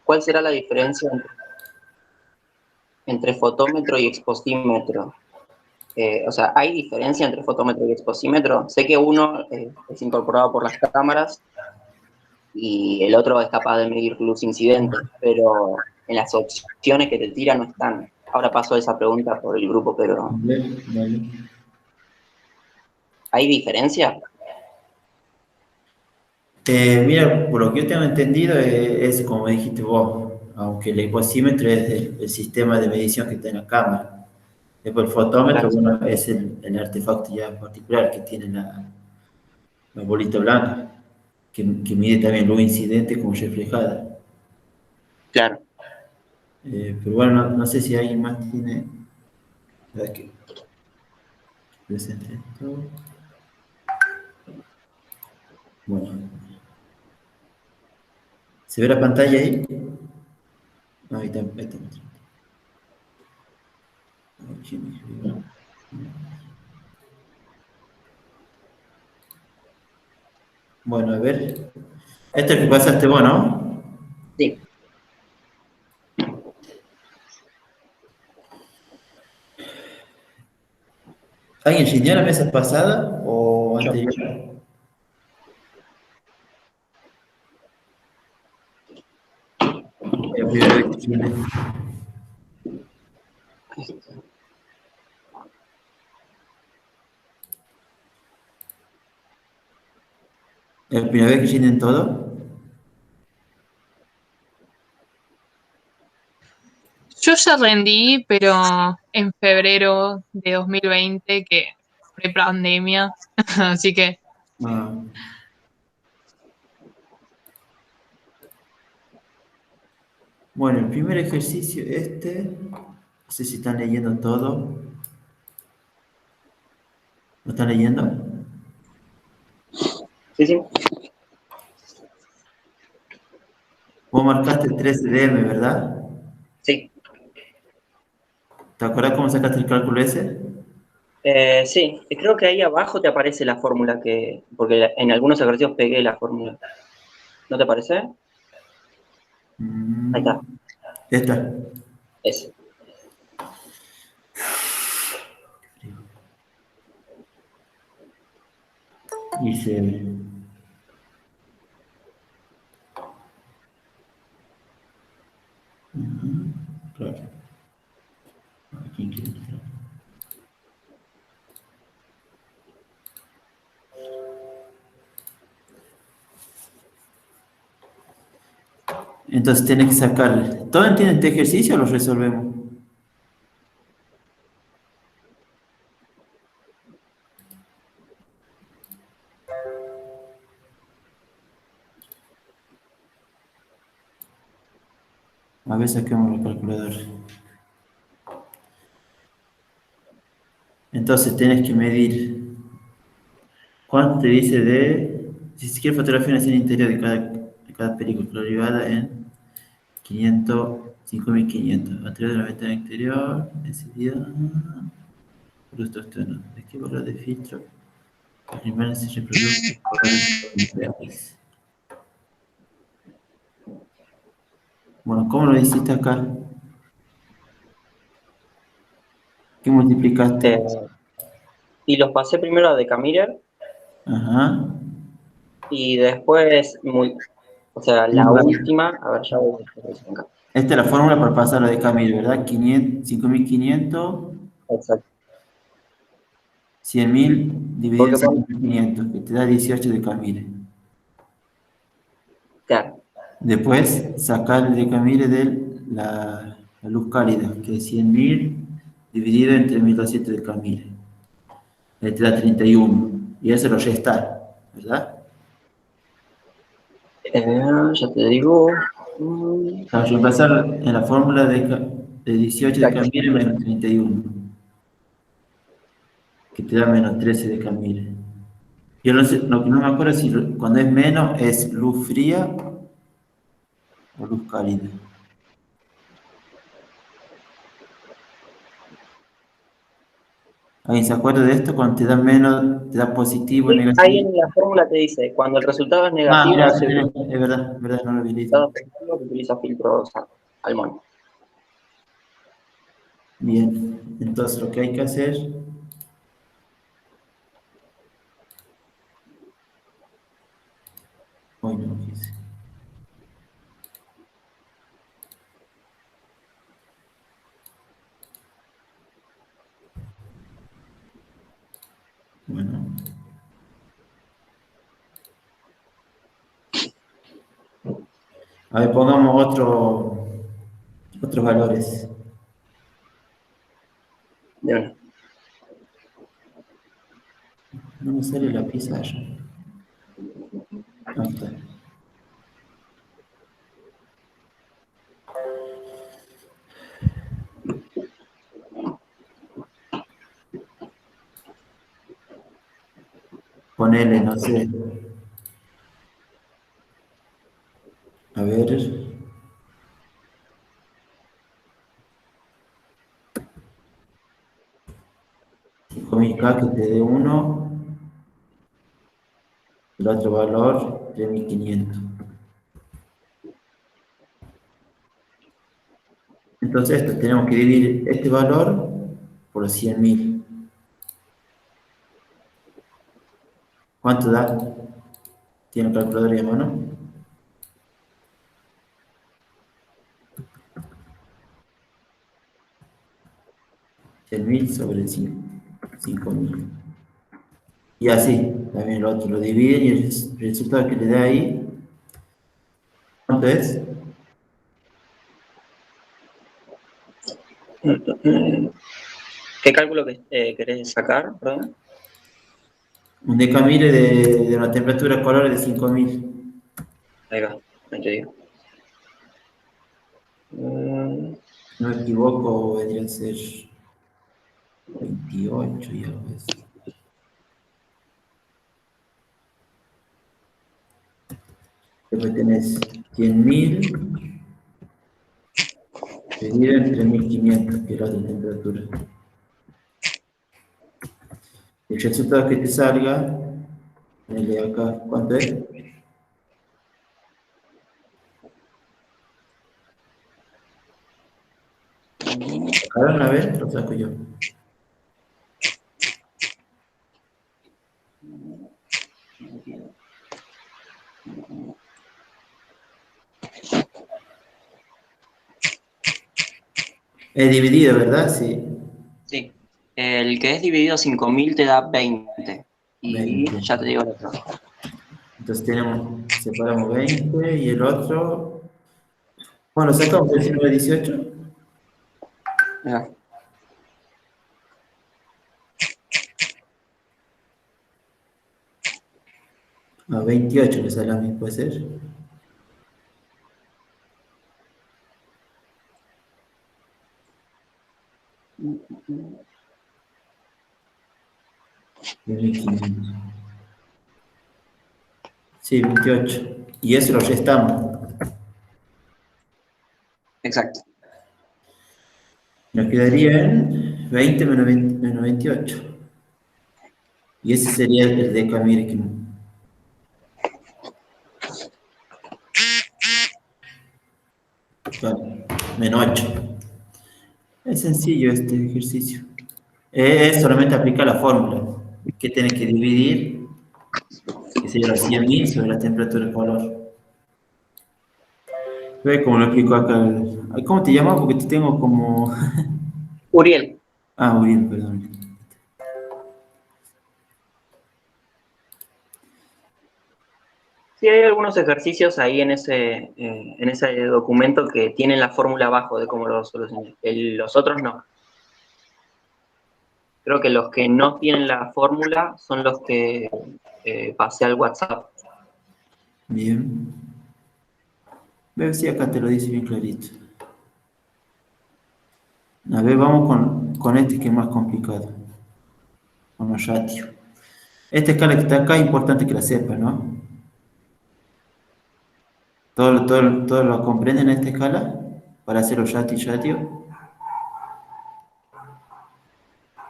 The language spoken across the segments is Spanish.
¿cuál será la diferencia entre fotómetro y exposímetro? O sea, ¿hay diferencia entre fotómetro y exposímetro? Sé que uno es incorporado por las cámaras y el otro es capaz de medir luz incidente, pero en las opciones que te tira no están. Ahora paso esa pregunta por el grupo, pero Vale, vale. ¿hay diferencia? Mira, por lo que yo tengo entendido, es como dijiste vos, aunque el exposímetro es el sistema de medición que está en la cámara. Después el fotómetro, Claro, bueno, es el artefacto ya particular que tiene la bolita blanca, que mide también luz incidente como reflejada. claro. Pero bueno, no sé si alguien más tiene ¿verdad? Que presente esto. Bueno, ¿se ve la pantalla ahí? No, ahí está, ahí está. Bueno, a ver. Esto es que pasaste vos, ¿no? Sí. ¿Alguien enseñó la mesa pasada o Yo. anterior? Es la primera vez que enseñé. ¿Es la primera vez que enseñan todo? Yo ya rendí, pero en febrero de 2020, que pre-pandemia, así que Ah. Bueno, el primer ejercicio no sé si están leyendo todo. ¿Lo están leyendo? Sí, sí. Vos marcaste 13DM, ¿verdad? Sí. ¿Te acuerdas cómo sacaste el cálculo ese? Sí, creo que ahí abajo te aparece la fórmula porque en algunos ejercicios pegué la fórmula. ¿No te parece? Ahí Mm, está, esta. ese. Dice, claro, aquí quiero entrar. Entonces tienes que sacar. ¿Todo entienden este ejercicio o lo resolvemos? A ver, saquemos la calculadora. Entonces tienes que medir. ¿Cuánto te dice si se quiere fotografía una escena interior de cada película privada en 500, 5500? A través de la ventana exterior, enseguida. Justo esto no. ¿De qué valor de filtro? Las imágenes se reproducen por valores reales. Bueno, ¿cómo lo hiciste acá? ¿Qué multiplicaste? Y los pasé primero a Decameron Ajá. y después, o sea, la última, a ver, ya voy a hacer acá. Esta es la fórmula para pasarlo de Camille, ¿verdad? 500, 5500, Exacto. 100.000 dividido en Porque, 5500, que te da 18 de Camille. claro, Después, sacar el de Camille de la luz cálida, que es 100.000 dividido entre 1200 de Camille. Ahí te da 31. Y eso lo restar, ¿verdad? ya te digo. Para reemplazar en la fórmula de 18 de Exacto. Camille menos 31, que te da menos 13 de Camille. Yo no sé, lo que no me acuerdo es si cuando es menos es luz fría o luz cálida. ¿Alguien se acuerda de esto? Cuando te da menos, te da positivo, Sí, ahí negativo. en la fórmula te dice, cuando el resultado es Ah, negativo, mira, se utiliza es verdad, no lo vi listo. resultado positivo, se utiliza filtros al mono. Bien, entonces lo que hay que hacer, hoy no lo hice. Bueno, a ver, pongamos otros valores. De una. No me sale la pizarra. Ahí está. Ponele, no sé. A ver. 5000K que te dé uno, el otro valor 3500. Entonces esto tenemos que dividir este valor por los 100.000. ¿Cuánto da? ¿Tiene calculadora de mano? 100.000 sobre 5.000. Y así, también el otro lo divide y el resultado que le da ahí, ¿cuánto es? ¿Qué cálculo querés sacar? Perdón. Un decamire de una temperatura color de 5.000. Ahí va, ahí te digo. No me equivoco, vendría a ser 28 y algo así. Después tenés 100.000 dividido entre 1.500, que es la otra temperatura. El resultado que te salga, ponele acá, ¿cuánto es? ¿Sacaron? A ver, lo saco yo. Es dividido, ¿verdad? Sí. Sí. El que es dividido 5000 te da 20. Y 20. ya te digo el otro. Entonces separamos 20 y el otro, bueno, sacamos 19, 18. Mirá. A 28 le sale a mí, puede ser. De 1500. Sí, 28. Y eso lo restamos. Exacto. Nos quedarían 20 menos 20 menos 28. Y ese sería el decamire que... Claro, menos 8. Es sencillo este ejercicio. Es solamente aplicar la fórmula. Que tienes que dividir, que sería los 100.000 sobre la temperatura de color. Ve cómo lo explico acá. ¿Cómo te llamas? Porque te tengo como... Uriel. Ah, muy bien, perdón. Sí, hay algunos ejercicios ahí en ese documento que tienen la fórmula abajo de cómo lo solucionar. Los otros no. Creo que los que no tienen la fórmula son los que pasé al WhatsApp. Bien. Ve si acá te lo dice bien clarito. A ver, vamos con este que es más complicado. Con los ratios. Esta escala que está acá es importante que la sepas, ¿no? ¿Todo lo comprenden esta escala? Para hacer los ratio y ratio.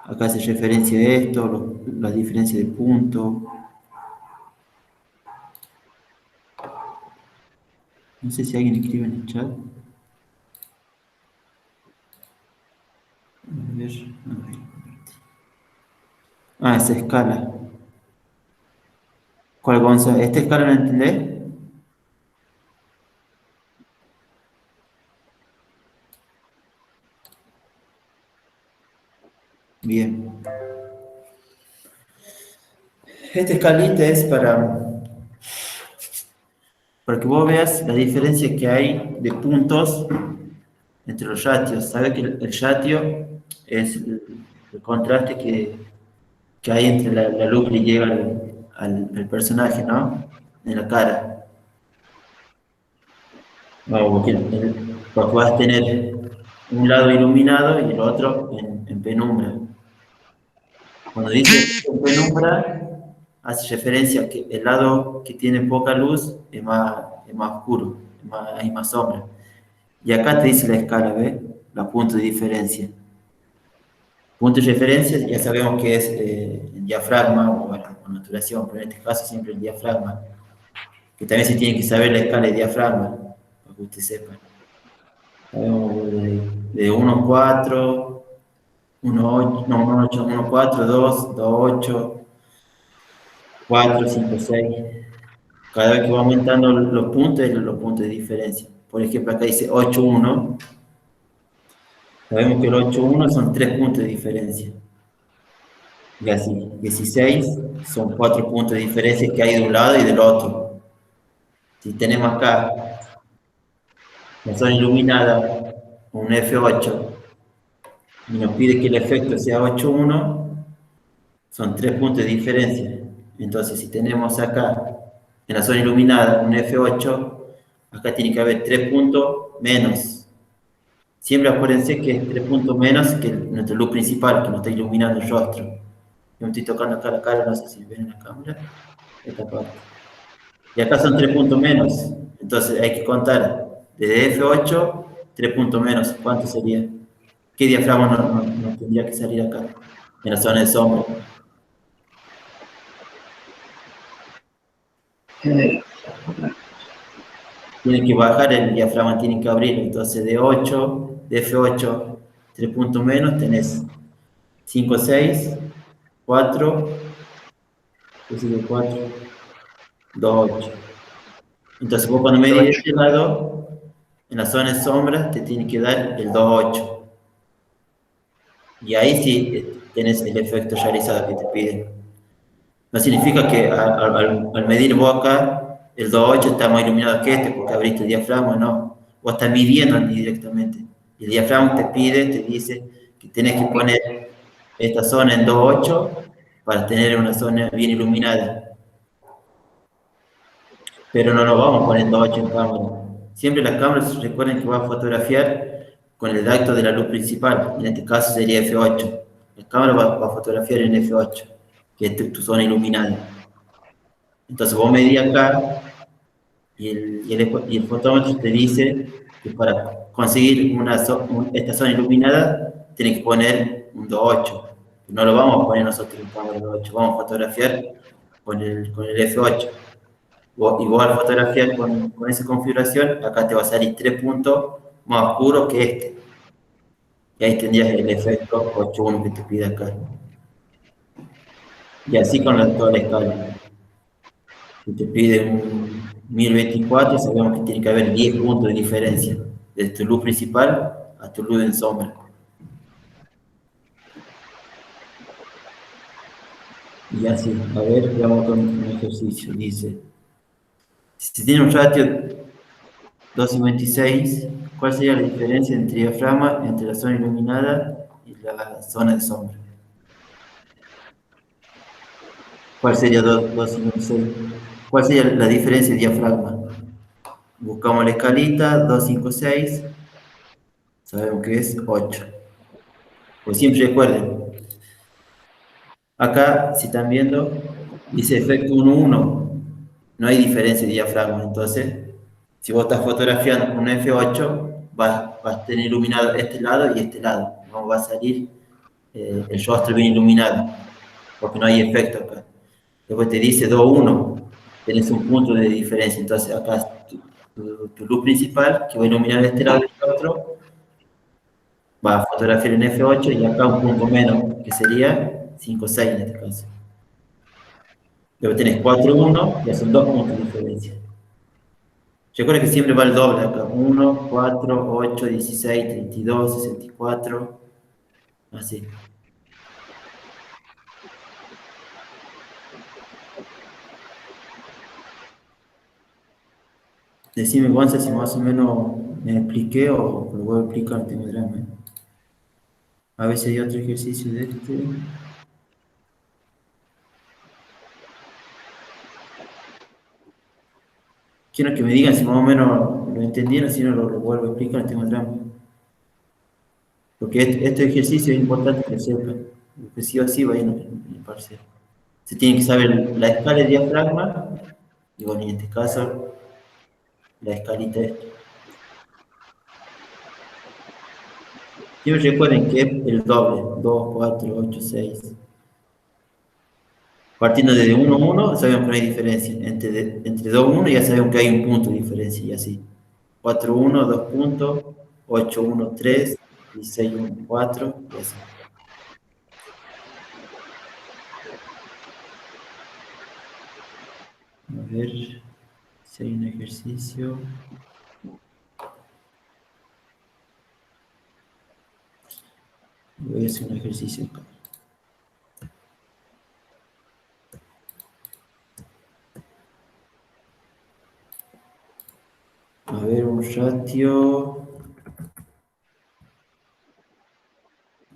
Acá hace referencia a esto, la diferencia de punto. No sé si alguien escribe en el chat. A ver, a ver. Ah, esa escala. ¿Cuál, Gonza? ¿Esta escala la entendés? Bien. Esta escalita es para que vos veas la diferencia que hay de puntos entre los ratios. Sabes que el ratio es el contraste que hay entre la luz que llega al personaje, ¿no? En la cara. No, porque vas a tener un lado iluminado y el otro en penumbra. Cuando dice en penumbra, hace referencia a que el lado que tiene poca luz es más oscuro, hay más sombra. Y acá te dice la escala, ¿ves? Los puntos de diferencia. Puntos de referencia ya sabemos que es el diafragma o la naturación, pero en este caso siempre el diafragma, que también se tiene que saber la escala de diafragma, para que usted sepa. Sabemos de 1, 4, 1, 8, no, 1, 8, 1, 4, 2, 2, 8, 4, 5, 6. Cada vez que va aumentando los puntos de diferencia. Por ejemplo, acá dice 8, 1. Sabemos que el 8, 1 son 3 puntos de diferencia. Y así, 16 son 4 puntos de diferencia que hay de un lado y del otro. Si tenemos acá la zona iluminada, un F8, y nos pide que el efecto sea 8, 1, son 3 puntos de diferencia. Entonces, si tenemos acá en la zona iluminada un F8, acá tiene que haber 3 puntos menos. Siempre acuérdense que es 3 puntos menos que nuestra luz principal, que nos está iluminando el rostro. Yo me estoy tocando acá la cara, no sé si ven en la cámara. Esta parte. Y acá son 3 puntos menos. Entonces hay que contar desde F8, 3 puntos menos. ¿Cuánto sería? ¿Qué diafragma no tendría que salir acá? En la zona de sombra. Tiene que bajar el diafragma, tiene que abrirlo. Entonces de F8, 3 puntos menos, tenés 5, 6, 4, 4, 2, 8. Entonces vos cuando medís de este lado, en la zona de sombra, te tiene que dar el 2, 8. Y ahí sí tenés el efecto realizado que te piden. No significa que al medir vos acá, el 2.8 está más iluminado que este porque abriste el diafragma, no. Vos estás midiendo directamente. Y el diafragma te pide, te dice que tenés que poner esta zona en 2.8 para tener una zona bien iluminada. Pero no nos vamos a poner en 2.8 en cámara. Siempre las cámaras recuerden que va a fotografiar con el dacto de la luz principal. En este caso sería F8. La cámara va a fotografiar en F8, que es tu zona iluminada. Entonces vos medís acá y el fotómetro te dice que para conseguir esta zona iluminada tienes que poner un 2.8. No lo vamos a poner nosotros en cámara 2.8, vamos a fotografiar con el F8. Y vos al fotografiar con esa configuración, acá te va a salir 3 puntos más oscuros que este. Y ahí tendrías el efecto 8.1 que te pide acá. Y así con toda la escala. Si te pide un 1024, sabemos que tiene que haber 10 puntos de diferencia, desde tu luz principal a tu luz en sombra. Y así, a ver, veamos con un ejercicio. Dice, si tiene un ratio 2.56, ¿cuál sería la diferencia entre diafragma entre la zona iluminada y la zona de sombra? ¿Cuál sería 2.56? ¿Cuál sería la diferencia de diafragma? Buscamos la escalita, 256, sabemos que es 8. Pues siempre recuerden, acá, si están viendo, dice efecto 1.1, no hay diferencia de diafragma, entonces, si vos estás fotografiando con un F8, vas a tener iluminado este lado y este lado, no va a salir el rostro bien iluminado, porque no hay efecto acá. Después te dice 2, 1, tenés un punto de diferencia. Entonces acá tu luz principal, que va a iluminar este lado y el otro, va a fotografiar en F8 y acá un punto menos, que sería 5, 6 en este caso. Luego tenés 4, 1, ya son 2 puntos de diferencia. Recuerda que siempre va el doble acá. 1, 4, 8, 16, 32, 64, así. Decime, Gonza, si más o menos me expliqué o lo voy a explicar, no tengo drama. A ver si hay otro ejercicio de este. Quiero que me digan si más o menos lo entendieron, si no lo vuelvo a explicar, no tengo drama. Porque este ejercicio es importante que lo sepan. Porque sí o sí va a ir en el parcial. Se tiene que saber la escala de diafragma, y bueno, en este caso, la escalita esta. Siempre recuerden que es el doble, 2, 4, 8, 6. Partiendo de 1, 1, sabemos que no hay diferencia. Entre 2, 1 ya sabemos que hay un punto de diferencia y así. 4, 1, 2 puntos, 8, 1, 3, 16, 1, 4 y así. A ver si hay un ejercicio. Voy a hacer un ejercicio acá. A ver, un ratio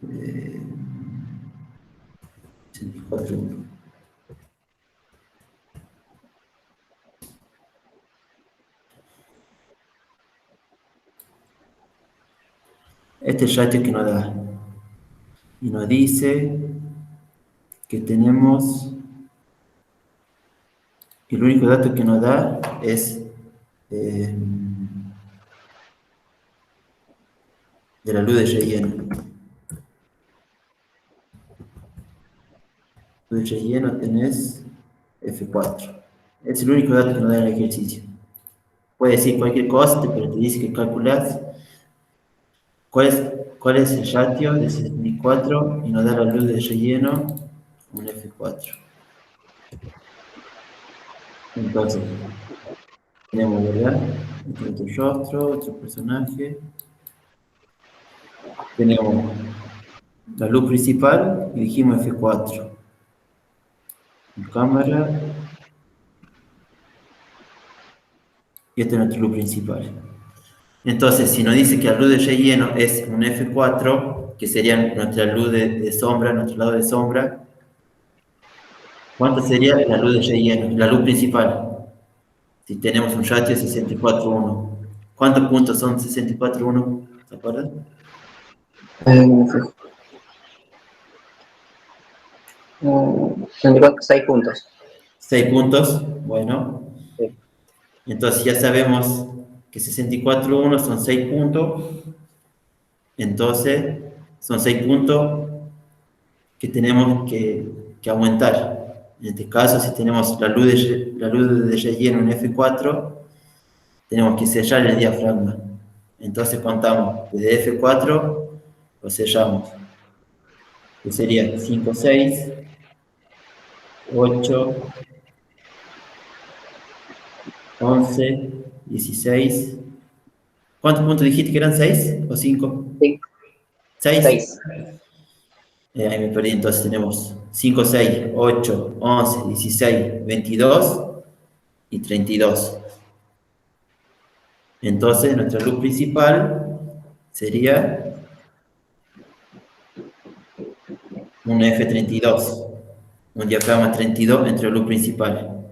de 64. Este es el ratio que nos da. Y nos dice que tenemos, y el único dato que nos da es de la luz de relleno. Luz de relleno tenés F4. Es el único dato que nos da el ejercicio. Puede decir cualquier cosa, pero te dice que calculas cuál es el ratio de 64 y nos da la luz de relleno, un F4. Entonces, tenemos, ¿verdad? Otro rostro, otro personaje. Tenemos la luz principal y dijimos F4. Cámara. Y esta es nuestra luz principal. Entonces, si nos dice que la luz de relleno es un F4, que sería nuestra luz de sombra, nuestro lado de sombra, ¿cuánto sería la luz de relleno? La luz principal. Si tenemos un ratio de 64,1. ¿Cuántos puntos son 64,1? ¿Se acuerdan? 6 puntos. 6 puntos, bueno. Sí. Entonces ya sabemos que 64,1 son 6 puntos. Entonces son 6 puntos que tenemos que aumentar. En este caso, si tenemos la luz de relleno en F4, tenemos que sellar el diafragma. Entonces contamos desde F4, lo sellamos. Que sería 5, 6, 8, 11, 16. ¿Cuántos puntos dijiste que eran? ¿6 o 5? Sí. 6. Ahí me perdí, entonces tenemos 5, 6, 8, 11, 16, 22 y 32. Entonces nuestra luz principal sería un F32, un diafragma 32 entre la luz principal.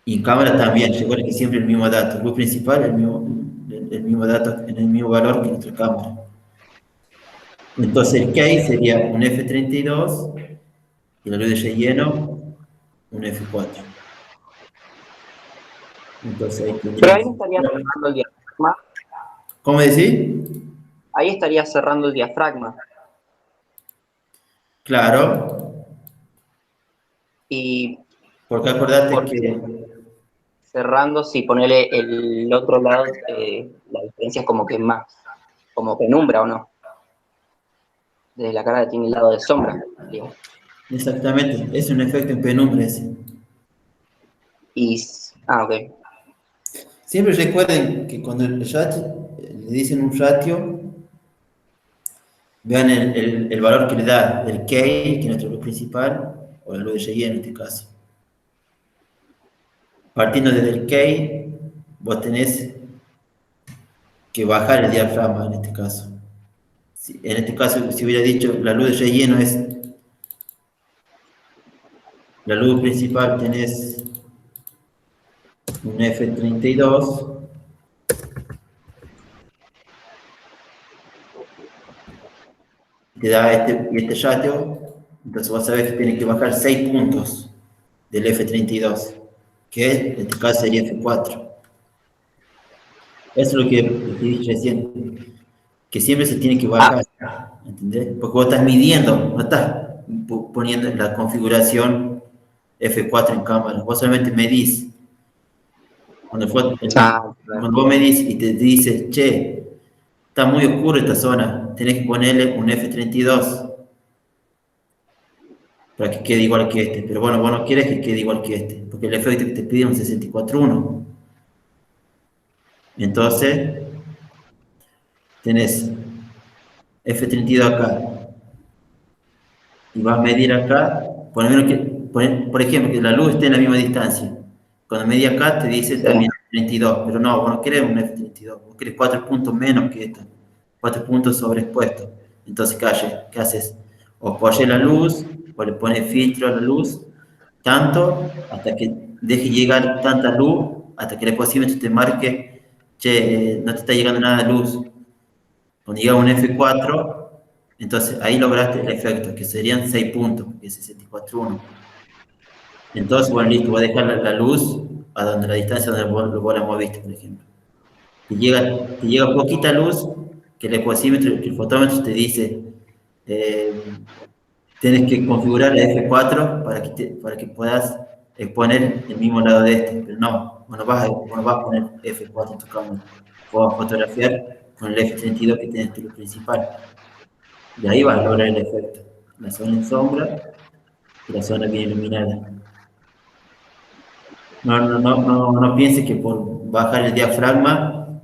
Y en cámara también, recuerden que siempre el mismo dato, luz principal, el mismo dato, en el mismo valor que nuestra cámara. Entonces el K sería un F32 y la luz de relleno un F4. Entonces ahí tendríamos... Pero ahí estaría cerrando el diafragma. ¿Cómo decís? Ahí estaría cerrando el diafragma. Claro, Y porque acordate porque que, cerrando, si ponele el otro lado, la diferencia es como que más, como penumbra, ¿o no? Desde la cara tiene el lado de sombra, digo. exactamente, es un efecto en penumbra ese. Ok. Siempre recuerden que cuando el ratio, le dicen un ratio, vean el valor que le da el K, que es nuestro luz principal, o la luz de J en este caso. Partiendo desde el K, vos tenés que bajar el diafragma en este caso. En este caso, si hubiera dicho la luz de relleno es la luz principal, tenés un F32, te da este ratio, entonces vos sabés que tiene que bajar 6 puntos del F32, que en este caso sería F4. Eso es lo que te dije recién, que siempre se tiene que Ah, bajar, ¿entendés? Porque vos estás midiendo, no estás poniendo la configuración F4 en cámara, vos solamente medís. Cuando claro. vos medís y te dices, che, está muy oscuro esta zona, tenés que ponerle un F32 para que quede igual que este. Pero bueno, vos no querés que quede igual que este, porque el efecto que te pide es un 64.1. Entonces, tenés F32 acá y vas a medir acá, por ejemplo, que la luz esté en la misma distancia. Cuando medí acá te dice Sí. también F32, pero no, vos no querés un F32, vos querés 4 puntos menos que esto, 4 puntos sobreexpuestos. Entonces, ¿qué haces? O apoyes la luz, o le pones filtro a la luz, tanto hasta que deje llegar tanta luz, hasta que el exposímetro te marque, che, no te está llegando nada de luz. Cuando llega un F4, entonces ahí lograste el efecto, que serían 6 puntos, que es 64.1. Entonces, bueno, listo, voy a dejar la luz a donde la distancia donde vos la moviste, por ejemplo. Te llega poquita luz, que el exposímetro, que el fotómetro te dice, tienes que configurar la F4 para que puedas exponer el mismo lado de este, pero no, no vas a poner F4 en tu cámara. Vos vas a fotografiar con el F32 que tienes tu luz principal. Y ahí vas a lograr el efecto. La zona en sombra y la zona bien iluminada. No pienses que por bajar el diafragma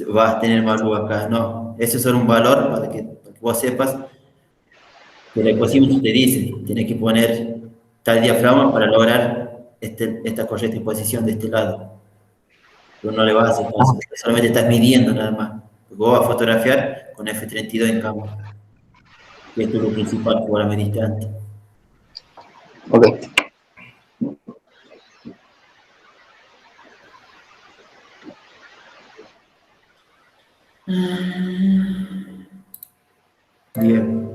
vas a tener más luz acá. No, eso es solo un valor para que vos sepas que el ecosímetro te dice, tienes que poner tal diafragma para lograr esta correcta exposición de este lado. Pero no le vas a hacer caso, solamente estás midiendo nada más. Porque vos vas a fotografiar con F32 en cámara, que es tu luz principal que vos la mediste antes. Ok. Bien.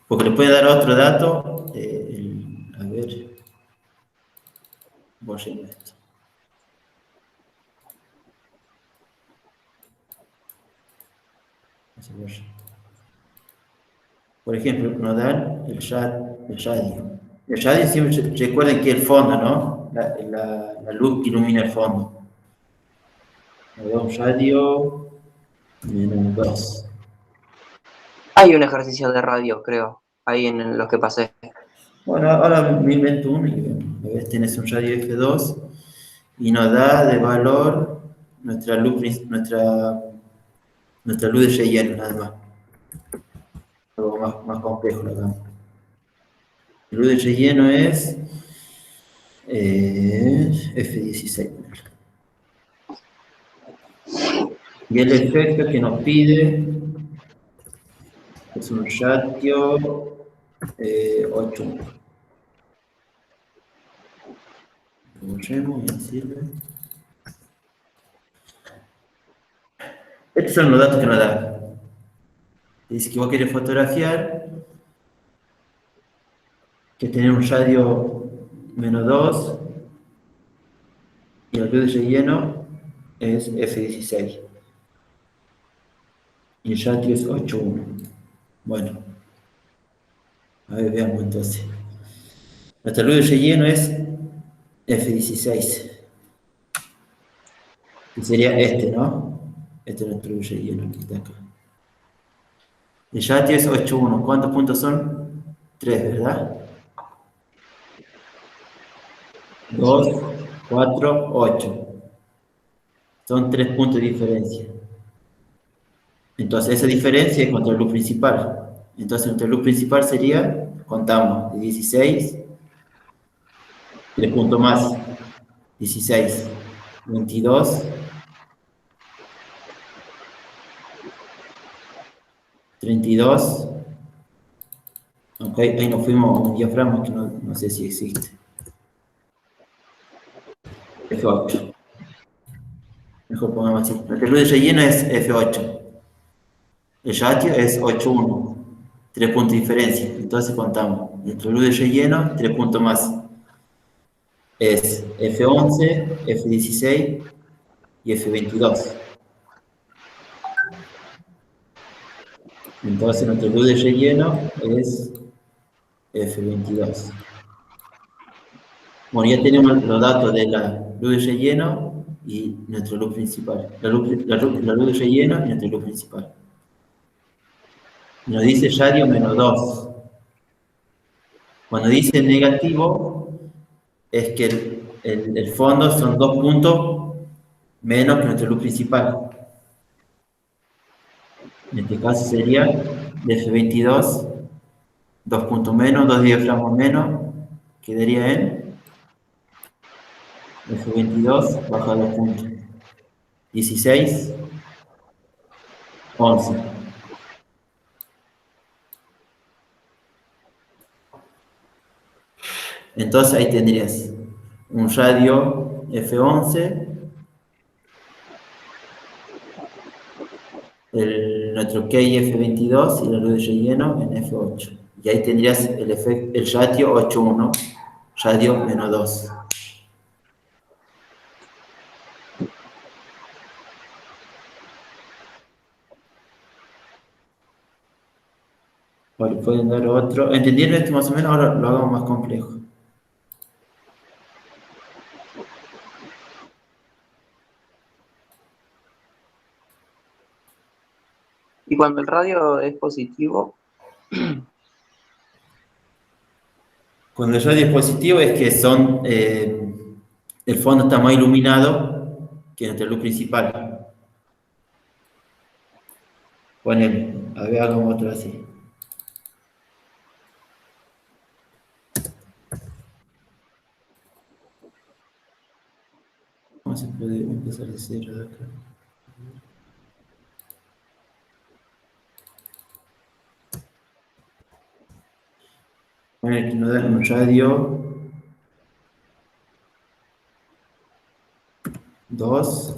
Porque le puede dar otro dato. A ver. Voy a llenar esto. Por ejemplo, nos dan el radio. El radio siempre recuerden que es el fondo, ¿no? La luz que ilumina el fondo. Nos da un radio menos 2. Hay un ejercicio de radio, creo, ahí en los que pasé. Bueno, ahora me invento uno y a ver, tienes un radio F2 y nos da de valor nuestra luz de relleno, nada más. Algo más complejo, la gama. El luz de relleno es F16. Y el efecto que nos pide es un ratio 8. Borremos y sirve. Estos son los datos que nos da. Dice que vos querés fotografiar, que tiene un radio menos 2 y el luz de relleno es F16. Y el ratio es 8,1. Bueno. A ver, veamos entonces. Nuestra luz de relleno es F16. Que sería este, ¿no? Este es nuestro luz de relleno que está acá. El yatio es 8,1. ¿Cuántos puntos son? 3, ¿verdad? 2, 4, 8. Son 3 puntos de diferencia. Entonces, esa diferencia es contra la luz principal. Entonces, nuestra luz principal sería, contamos, de 16, 3 puntos más, 16, 22, 32. Ok, ahí nos fuimos a un diafragma que no sé si existe. F8. Mejor pongamos así. Nuestra luz de relleno es F8. El yatio es 8,1. 3 puntos de diferencia. Entonces contamos. Nuestra luz de relleno, 3 puntos más. Es F11, F16 y F22. Entonces nuestra luz de relleno es F22. Bueno, ya tenemos los datos de la luz de relleno y nuestra luz principal. La luz de relleno y nuestra luz principal. Nos dice radio -2. Cuando dice negativo, es que el fondo son 2 puntos menos que nuestra luz principal. En este caso sería de F22, 2 puntos menos, 2 diafragmas menos, quedaría en F22 baja 2 puntos. 16, 11. Entonces ahí tendrías un radio F11, nuestro key F22 y la luz de relleno en F8. Y ahí tendrías el ratio 8,1, radio -2. Vale, pueden dar otro. ¿Entendieron esto más o menos? Ahora lo hagamos más complejo. Y cuando el radio es positivo, Cuando el radio es positivo es que el fondo está más iluminado que nuestra luz principal. Ponele, a ver, hagamos otro así. ¿Cómo se puede empezar de cero de acá? Ponele que nos da un radio 2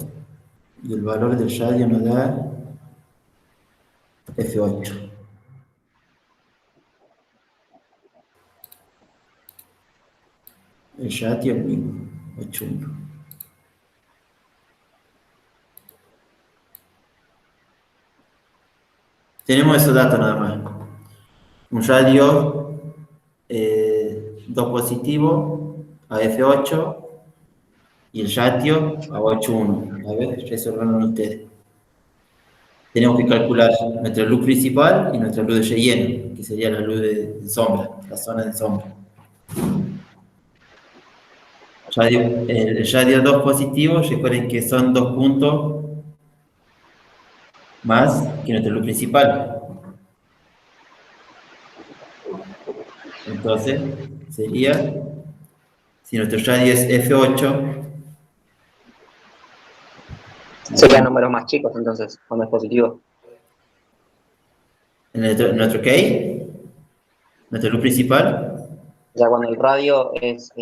y el valor del radio nos da F8. El radio es mismo, 8,1. Tenemos esos datos nada más. Un radio 2 positivo a F8 y el ratio a 8,1. A ver, resolvan ustedes. Tenemos que calcular nuestra luz principal y nuestra luz de relleno, que sería la luz de sombra, la zona de sombra. El radio 2 positivo, recuerden que son 2 puntos más que nuestra luz principal. Entonces, sería, si nuestro radio es F8, serían números más chicos, entonces, cuando es positivo. nuestro key, nuestra luz principal, O sea, cuando el radio es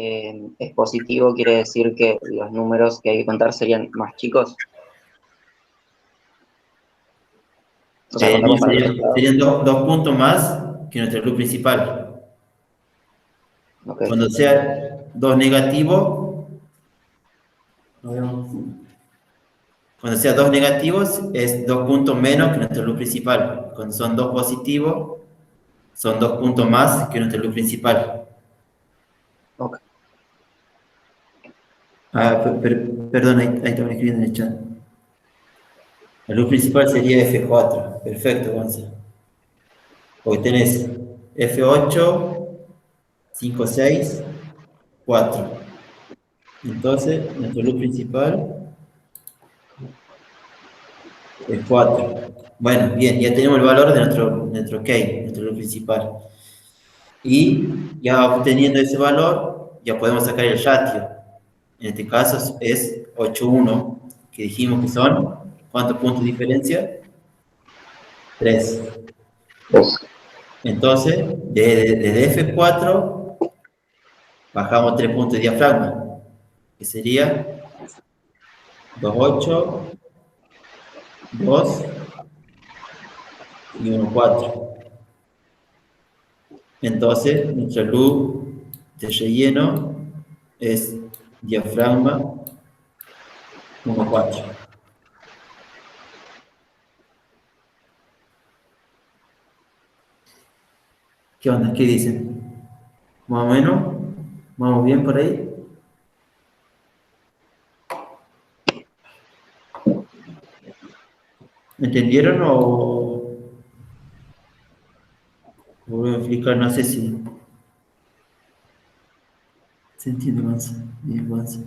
positivo, quiere decir que los números que hay que contar serían más chicos. O sea, contamos para los lados. serían 2 puntos más que nuestra luz principal. Okay. Cuando sea 2 negativo, cuando sea 2 negativos, es 2 puntos menos que nuestra luz principal. Cuando son 2 positivos, son 2 puntos más que nuestra luz principal. Ok. Perdón, ahí estaban escribiendo en el chat. La luz principal sería F4. Perfecto, Gonza. Porque tenés F8, 5, 6, 4. Entonces, nuestra luz principal es 4. Bueno, bien, ya tenemos el valor de nuestro K, nuestra luz principal. Y ya obteniendo ese valor, ya podemos sacar el ratio. En este caso es 8,1, que dijimos que son, ¿cuántos puntos de diferencia? 3. Entonces, desde F4 bajamos 3 puntos de diafragma, que sería 2,8, 2 y 1,4. Entonces, nuestra luz de relleno es diafragma 1,4. ¿Qué onda? ¿Qué dicen? ¿Más o menos? ¿Vamos bien por ahí? ¿Entendieron o voy a explicar? No sé si se entiende más. Bien, más.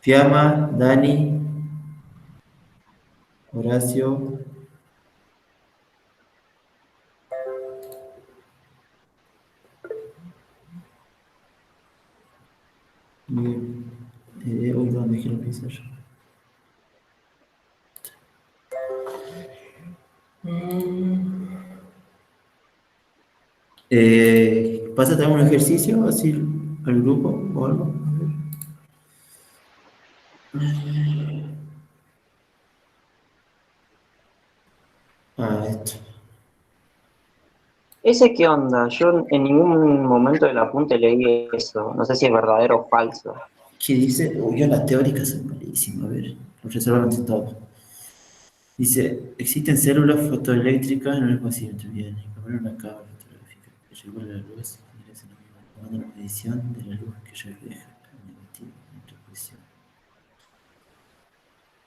Fiamma, Dani, Horacio. Bien. Hoy dónde quiero empezar. Pásate algún ejercicio así al grupo o algo. Esto. ¿Ese qué onda? Yo en ningún momento del apunte leí eso. No sé si es verdadero o falso. ¿Qué dice? Uy, yo las teóricas son malísimas. A ver, lo resolvamos todo. Dice, existen células fotoeléctricas en el paciente. Bien, y poner una cámara fotográfica que regula la luz ingresa en la misma, tomando la medición de la luz que refleja el negativo en otra posición.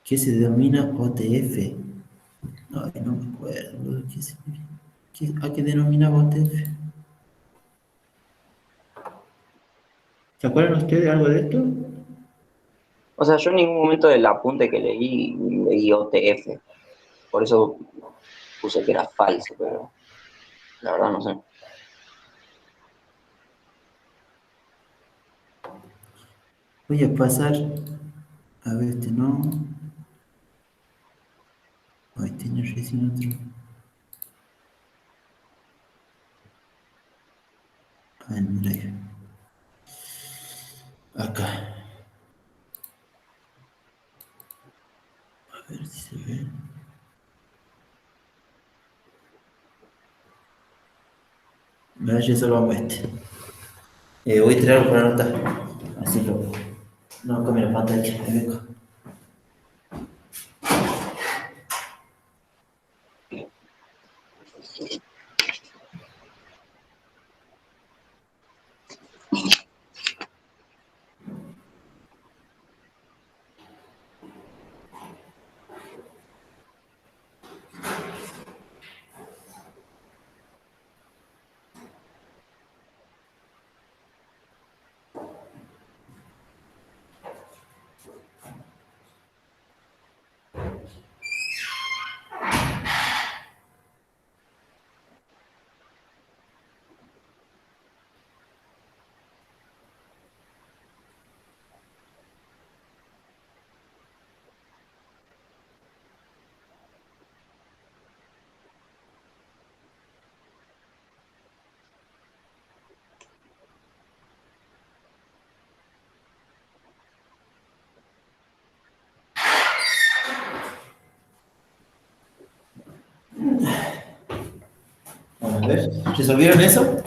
¿Qué se denomina OTF? Ay, no me acuerdo. ¿A qué denominaba OTF? ¿Se acuerdan ustedes algo de esto? O sea, yo en ningún momento del apunte que leí OTF. Por eso puse que era falso, pero la verdad no sé. Voy a pasar. A ver, este no. Ay, tiene recién otro. Ay, mira ahí. Acá. A ver si se ve. Me da solo vamos a este. Voy a tirar para anotar. Así lo. No, cambio la pantalla. Ahí vengo. Vamos a ver. ¿Resolvieron eso?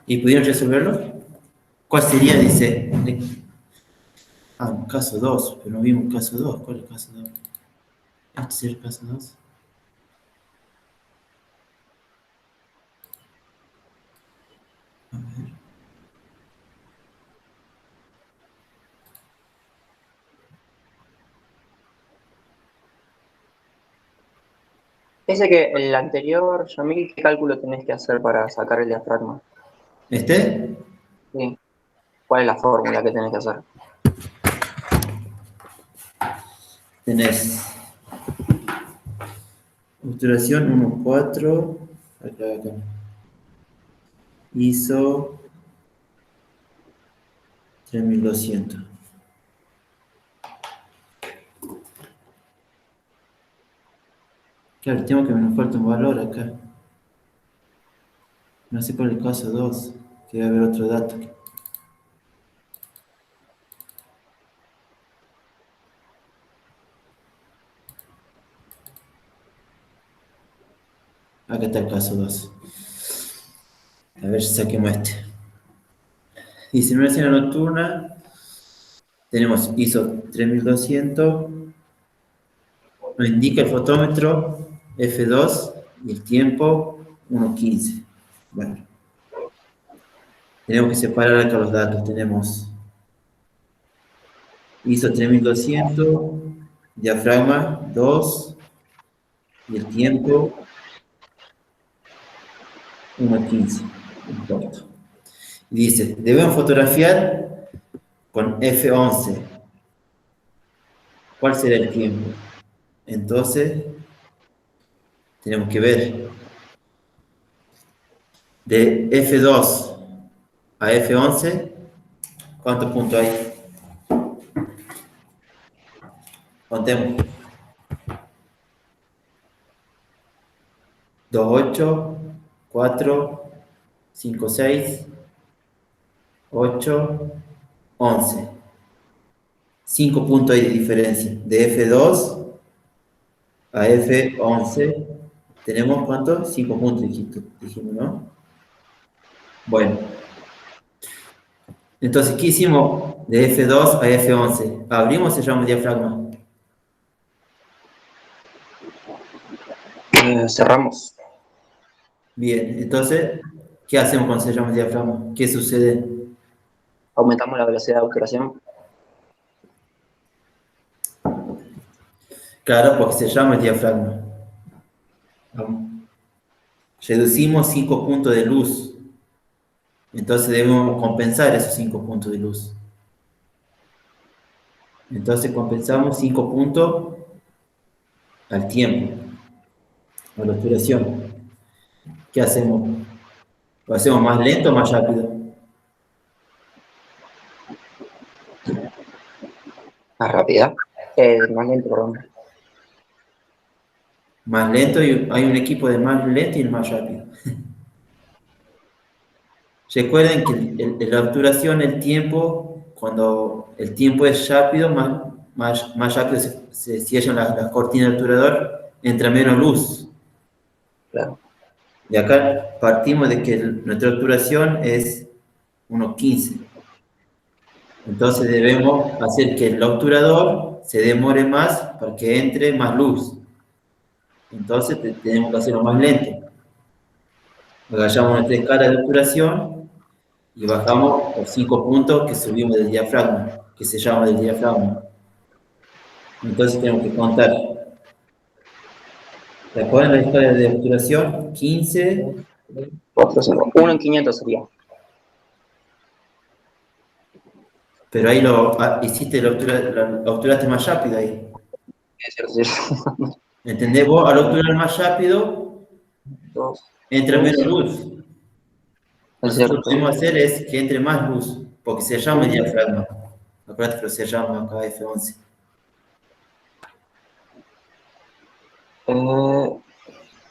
¿Y pudieron resolverlo? ¿Cuál sería? Dice. Caso 2, pero no vimos caso 2. ¿Cuál es el caso 2? ¿Este es el caso 2? A ver. Dice que el anterior, Yamil, ¿qué cálculo tenés que hacer para sacar el diafragma? ¿Este? Sí. ¿Cuál es la fórmula que tenés que hacer? Tenés obturación 1,4. Acá. ISO 3200. Claro, tengo que me falta un valor acá. No sé cuál es el caso 2. Que debe haber otro dato. Acá está el caso 2. A ver si saquemos este. Dice, en una escena nocturna tenemos ISO 3200. Nos indica el fotómetro F2 y el tiempo 1.15. Bueno, tenemos que separar acá los datos. Tenemos ISO 3200, diafragma 2 y el tiempo 1.15. Importa. Y dice, debemos fotografiar con F11. ¿Cuál será el tiempo? Entonces, tenemos que ver de F2 a F11, ¿cuántos puntos hay? Contemos. 2, 8, 4, 5, 6, 8, 11. 5 puntos hay de diferencia. De F2 a F11, ¿tenemos cuántos? 5 puntos, dijimos, ¿no? Bueno. Entonces, ¿qué hicimos de F2 a F11? ¿Abrimos o cerramos el diafragma? Cerramos. Bien, entonces, ¿qué hacemos cuando cerramos el diafragma? ¿Qué sucede? Aumentamos la velocidad de obturación. Claro, porque cerramos el diafragma. Reducimos 5 puntos de luz. Entonces debemos compensar esos 5 puntos de luz. Entonces compensamos 5 puntos al tiempo, a la obturación. ¿Qué hacemos? ¿Lo hacemos más lento o más rápido? Más rápida. Más lento, perdón. Más lento, y hay un equipo de más lento y el más rápido. Recuerden que la obturación, el tiempo, cuando el tiempo es rápido, más rápido se cierran las cortinas del obturador, entra menos luz. Claro. Y acá partimos de que nuestra obturación es 1.15. Entonces debemos hacer que el obturador se demore más para que entre más luz. Entonces tenemos que hacerlo más lento. Agachamos nuestra escala de obturación y bajamos los 5 puntos que subimos del diafragma, que se llama del diafragma. Entonces tenemos que contar. ¿Se acuerdan la escala de obturación? 15. 4, 5. 1 en 500 sería. Pero ahí hiciste la obturaste más rápido ahí. Es cierto, es cierto. ¿Entendés? Vos al obturar más rápido, 2. entra menos luz. Es Nosotros cierto. lo que podemos hacer es que entre más luz, porque se llama el diafragma. Acuérdate que lo cerramos acá F11.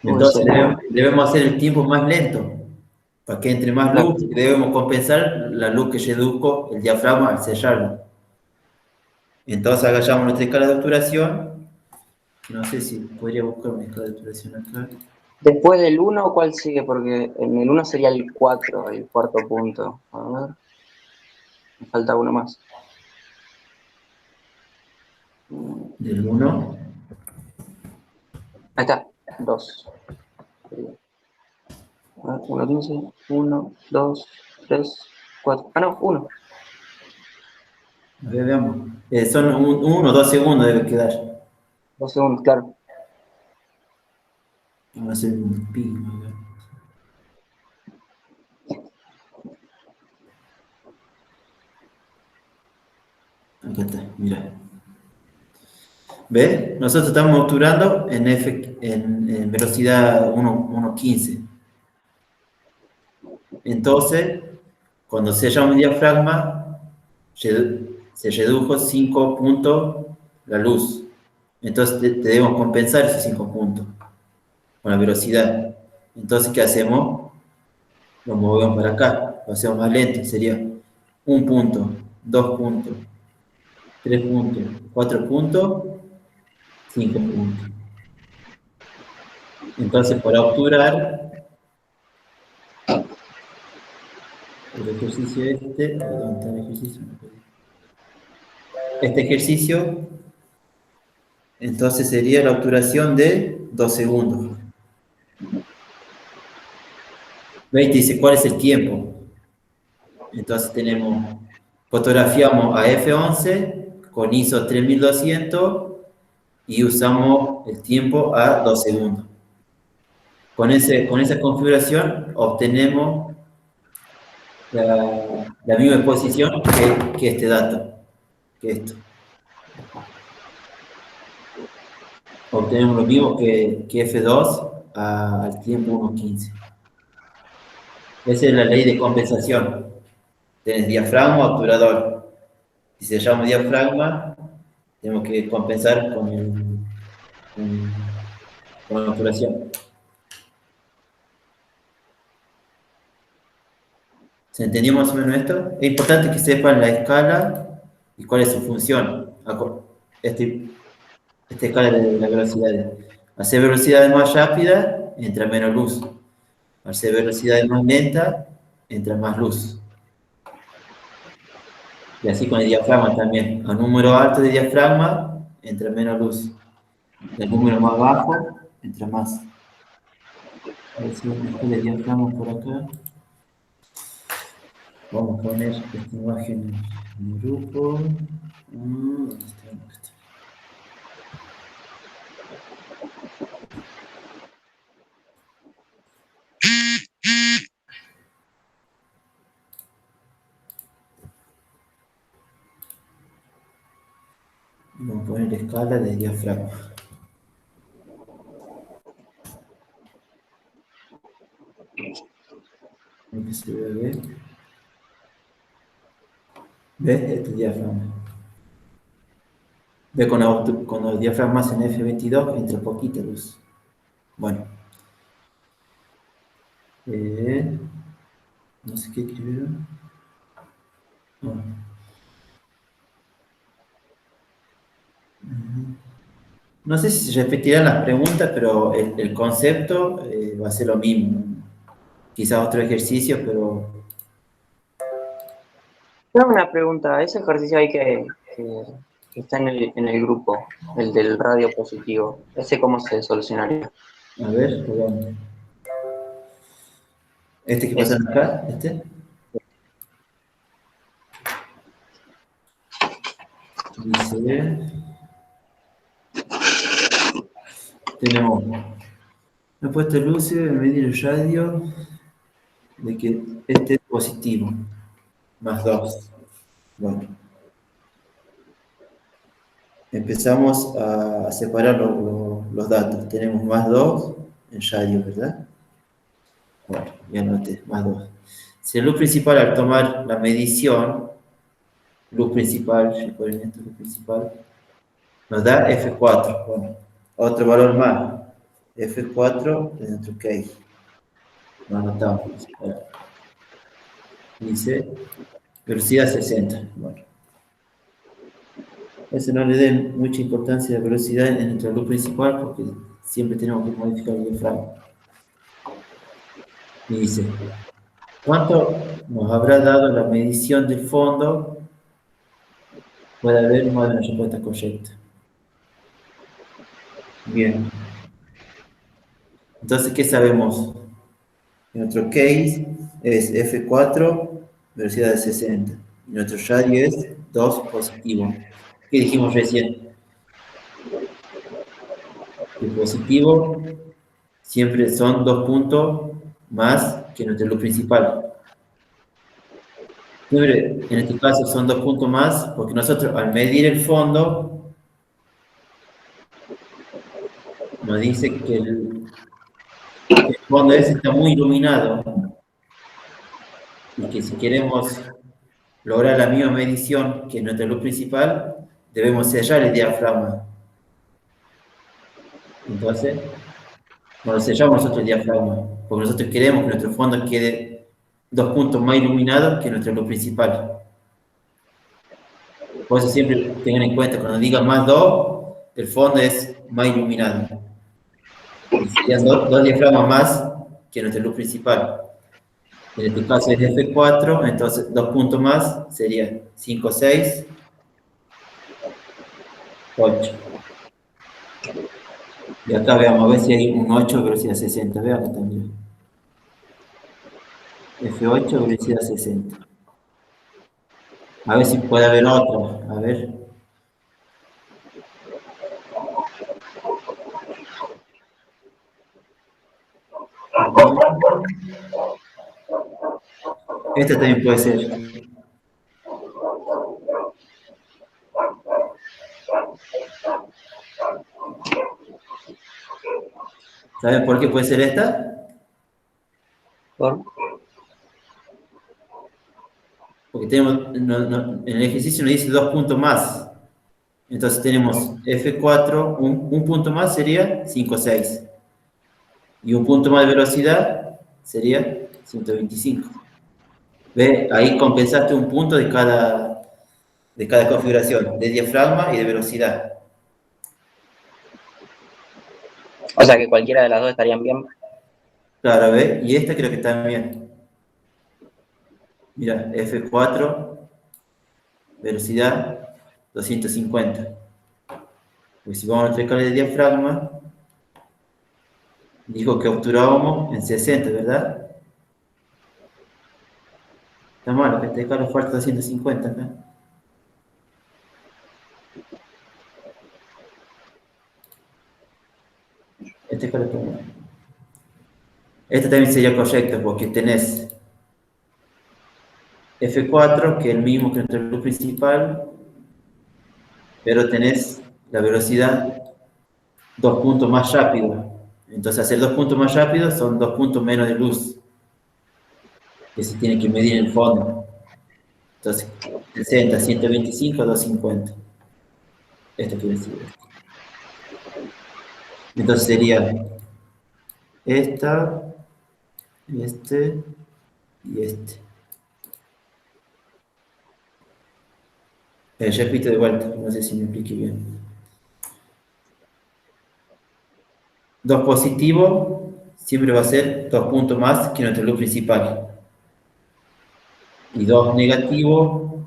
Entonces debemos hacer el tiempo más lento, para que entre más luz, y debemos compensar la luz que reduzco el diafragma al cerrarlo. Entonces agachamos nuestra escala de obturación, que no sé si podría buscar una escala de obturación acá. Después del 1, ¿cuál sigue? Porque en el 1 sería el 4, el cuarto punto. A ver, me falta uno más. Del 1. Ahí está, 2. 1, 15, 1, 2, 3, 4. Ah, no, 1. A ver, veamos. Son 1 o 2 segundos debe quedar. 2 segundos, claro. Vamos a hacer un ping. A ver. Acá está, mira. ¿Ves? Nosotros estamos obturando en velocidad 1.15. Entonces, cuando se llama un diafragma, se redujo 5 puntos la luz. Entonces, debemos compensar esos 5 puntos con la velocidad. Entonces, ¿qué hacemos? Lo movemos para acá, lo hacemos más lento. Sería 1 punto, 2 puntos, 3 puntos, 4 puntos, 5 puntos. Entonces, para obturar el ejercicio ¿dónde está el ejercicio? Este ejercicio, entonces sería la obturación de 2 segundos. ¿Veis? Dice, ¿cuál es el tiempo? Entonces fotografiamos a F11 con ISO 3200 y usamos el tiempo a 2 segundos. Con esa configuración obtenemos la misma exposición que este dato, que esto. Obtenemos lo mismo que F2 al tiempo 1.15. Esa es la ley de compensación. Tienes diafragma, obturador. Si se llama diafragma, tenemos que compensar con la obturación. ¿Se entendió más o menos esto? Es importante que sepan la escala y cuál es su función. Esta escala de la velocidad. Al ser velocidades más rápidas, entra menos luz. Al ser velocidades más lentas, entra más luz. Y así con el diafragma también. A número alto de diafragma, entra menos luz. Y al número más bajo, entra más. A ver si mejor el diafragma por acá. Vamos a poner esta imagen en el grupo. ¿Dónde está? ¿Dónde está? Vamos a poner escala de diafragma. Que se ve. ¿Ves? Este diafragma. ¿Ves? Con los diafragmas en F22 entra poquita luz. Bueno. No sé qué escribieron. No. No sé si se repetirán las preguntas, pero el concepto va a ser lo mismo. Quizás otro ejercicio, pero... Tengo una pregunta. Ese ejercicio hay que está en el grupo, el del radio positivo. ¿Ese cómo se solucionaría? A ver, perdón. ¿Este que pasa Ese. acá? ¿Este? Dice... Tenemos una puesta de luces, medir el radio de que este es positivo, más 2. Bueno, empezamos a separar los datos. Tenemos más 2 en radio, ¿verdad? Bueno, ya anoté, más 2. Si la luz principal al tomar la medición, luz principal, recuerden esto, luz principal, nos da F4. Bueno, otro valor más, F4 de nuestro case. Lo anotamos. Dice velocidad 60. Bueno, eso no le den mucha importancia a la velocidad en nuestra luz principal porque siempre tenemos que modificar el diafragma. Y dice, ¿cuánto nos habrá dado la medición del fondo? Puede haber más de una respuesta correcta. Bien. Entonces, ¿qué sabemos? Nuestro case es F4, velocidad de 60. Y nuestro radio es 2 positivo. ¿Qué dijimos recién? El positivo siempre son 2 puntos más que nuestra luz principal. Siempre, en este caso son 2 puntos más, porque nosotros al medir el fondo, nos dice que el fondo ese está muy iluminado y que si queremos lograr la misma medición que nuestra luz principal, debemos sellar el diafragma. Entonces, no lo sellamos nosotros el diafragma, porque nosotros queremos que nuestro fondo quede 2 puntos más iluminado que nuestra luz principal. Por eso siempre tengan en cuenta, cuando digan más 2, el fondo es más iluminado. Y serían 2 diafragmas más que nuestra luz principal. En este caso es F4, entonces 2 puntos más sería 5, 6, 8. Y acá veamos, a ver si hay un 8 velocidad 60. Veamos acá también. F8 velocidad 60. A ver si puede haber otro. A ver. Este también puede ser. ¿Saben por qué puede ser esta? ¿Por? Porque tenemos, en el ejercicio nos dice 2 puntos más. Entonces tenemos F4, un punto más sería 5, 6. Y un punto más de velocidad sería 125. ¿Ve? Ahí compensaste un punto de cada configuración, de diafragma y de velocidad. O sea que cualquiera de las dos estarían bien. Claro, ¿ve? Y esta creo que también. Mira, F4, velocidad 250. Pues si vamos a nuestra escala de diafragma, dijo que obturábamos en 60, ¿verdad? Está mal, que esta escala falta 250 acá. Esta escala está mal. Esta también sería correcta porque tenés F4, que es el mismo que nuestra luz principal, pero tenés la velocidad 2 puntos más rápido. Entonces, hacer 2 puntos más rápido son 2 puntos menos de luz que se tiene que medir en el fondo. Entonces, 60, 125, 250. Esto quiere decir esto. Entonces sería esta, este y este. Repito de vuelta, no sé si me expliqué bien. 2 positivo siempre va a ser 2 puntos más que nuestra luz principal. Y 2 negativo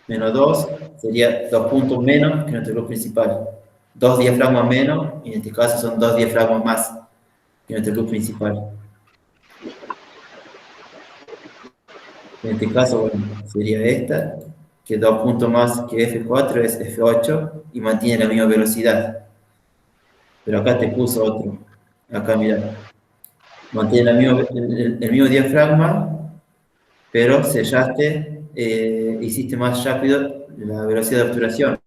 menos 2 sería 2 puntos menos que nuestra luz principal. 2 diafragmas menos, y en este caso son 2 diafragmas más que nuestra luz principal. En este caso, bueno, sería esta, que 2 puntos más que F4 es F8 y mantiene la misma velocidad. Pero acá te puso otro. Acá, mira. Mantiene el mismo diafragma, pero sellaste, hiciste más rápido la velocidad de obturación.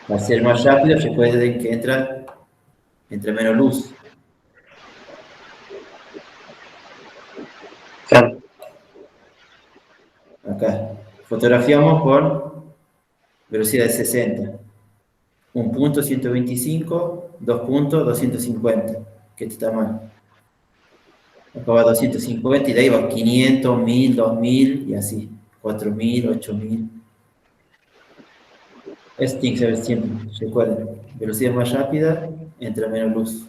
Al ser más rápido, recuerden que entra menos luz. Claro. Acá. Fotografiamos con velocidad de 60. Un punto 125, 2 puntos 250. Que este está mal. Acá va 250 y de ahí va 500, 1000, 2000 y así. 4000, 8000. Esto tiene que ser siempre, recuerden. Velocidad más rápida, entra menos luz.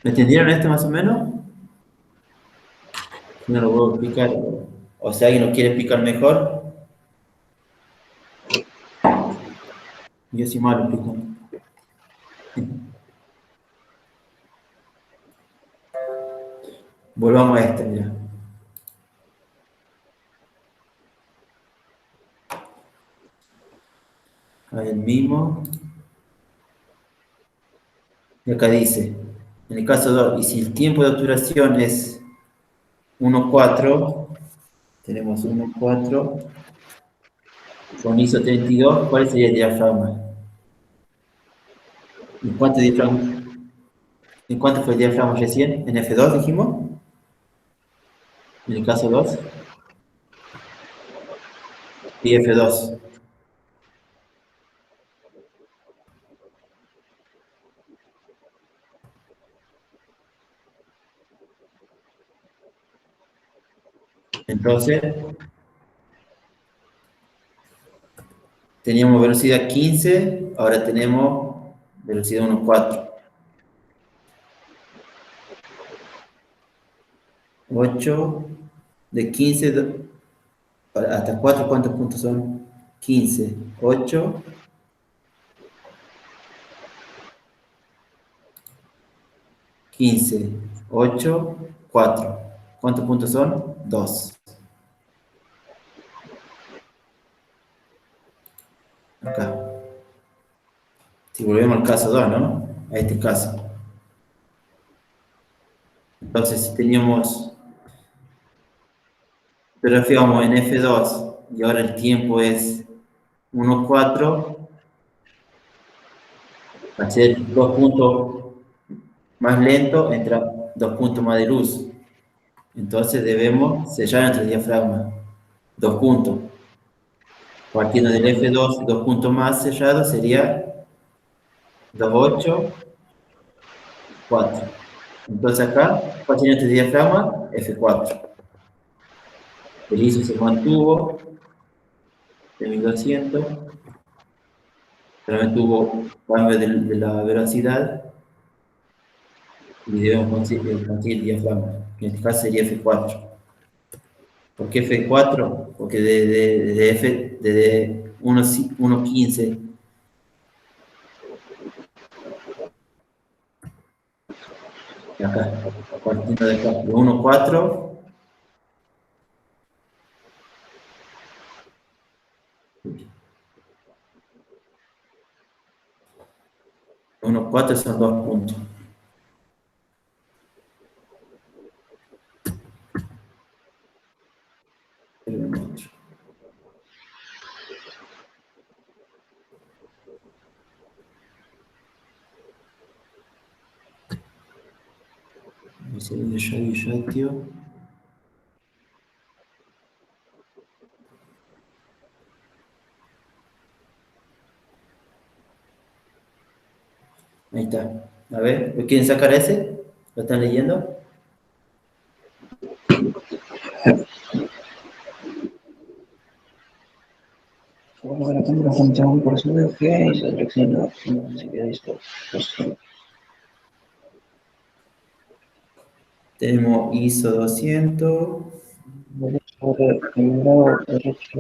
¿Me entendieron esto más o menos? No lo puedo explicar. O si alguien lo quiere explicar mejor, yo sí mal lo explico. Volvamos a este, mira. Ahí el mismo. Y acá dice, en el caso 2, y si el tiempo de obturación es 1,4, tenemos 1,4, con ISO 32, ¿cuál sería el diafragma? ¿En cuánto diafragma? ¿En cuánto fue el diafragma recién? ¿En F2 dijimos? En el caso 2. Y F2. Entonces, teníamos velocidad 15, ahora tenemos velocidad 1,4. 8, de 15 hasta 4, ¿cuántos puntos son? 15, 8, 15, 8, 4. ¿Cuántos puntos son? 2. Acá. Si volvemos al caso 2, ¿no? A este caso. Entonces, si teníamos, fotografiamos en F2 y ahora el tiempo es 1,4, va a ser 2 puntos más lento, entra 2 puntos más de luz. Entonces debemos sellar nuestro diafragma. 2 puntos. Partiendo del F2, 2 puntos más sellados sería 2,8, 4. Entonces acá, ¿cuál sería nuestro diafragma? F4. El ISO se mantuvo de 1200, solamente hubo cambio de la velocidad y debemos conseguir el diafragma, que en este caso sería F4. ¿Por qué F4? Porque desde 1,15 acá, partiendo de acá, de 1,4, 1,4 son 2 puntos. Ya, tío. Ahí está. A ver, ¿lo quieren sacar ese? ¿Lo están leyendo? Como la cámara junto a un por su de que y se selecciona si queda esto. Tenemos ISO 200. Primero, derecho.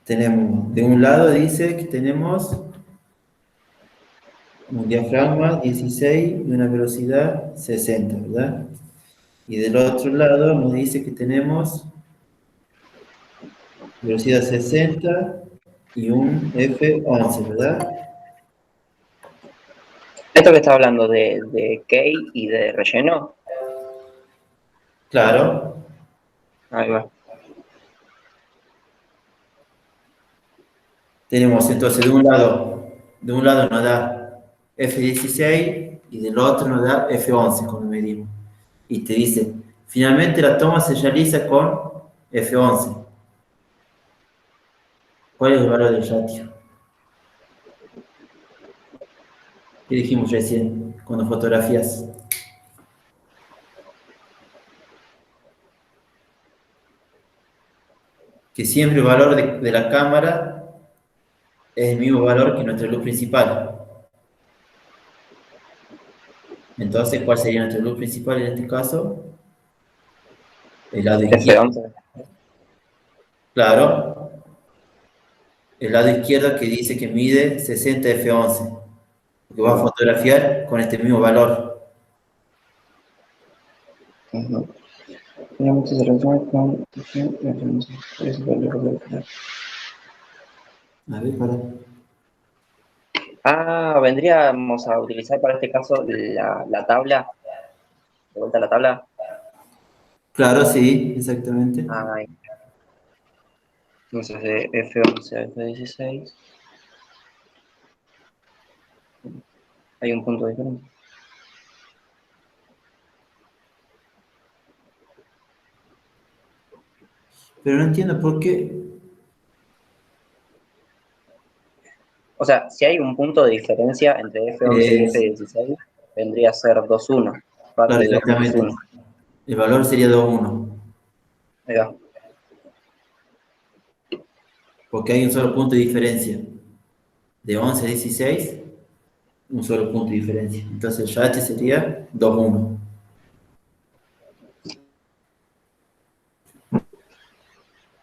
Tenemos, de un lado dice que tenemos un diafragma 16 y una velocidad 60, ¿verdad? Y del otro lado nos dice que tenemos velocidad 60 y un F11, ¿verdad? Esto que está hablando de key y de relleno. Claro. Ahí va. Tenemos entonces de un lado nos da F16 y del otro nos da F11 cuando medimos. Y te dice, finalmente la toma se realiza con F11. ¿Cuál es el valor del ratio? ¿Qué dijimos recién cuando fotografías? que siempre el valor de la cámara es el mismo valor que nuestra luz principal. Entonces, ¿cuál sería nuestra luz principal en este caso? El lado izquierdo. F11. Claro, el lado izquierdo que dice que mide 60 f11, porque va a fotografiar con este mismo valor. Finalmente se resuelve con... A ver, para. Vendríamos a utilizar para este caso la tabla. De vuelta a la tabla. Claro, sí, exactamente. Entonces de F11 a F16 hay un punto diferente. Pero no entiendo por qué. O sea, si hay un punto de diferencia entre F11 y F16, vendría a ser 2,1. Claro, Parte de 2 menos exactamente. 1. El valor sería 2,1. Ahí va. Porque hay un solo punto de diferencia. De 11 a 16, un solo punto de diferencia. Entonces ya este sería 2,1.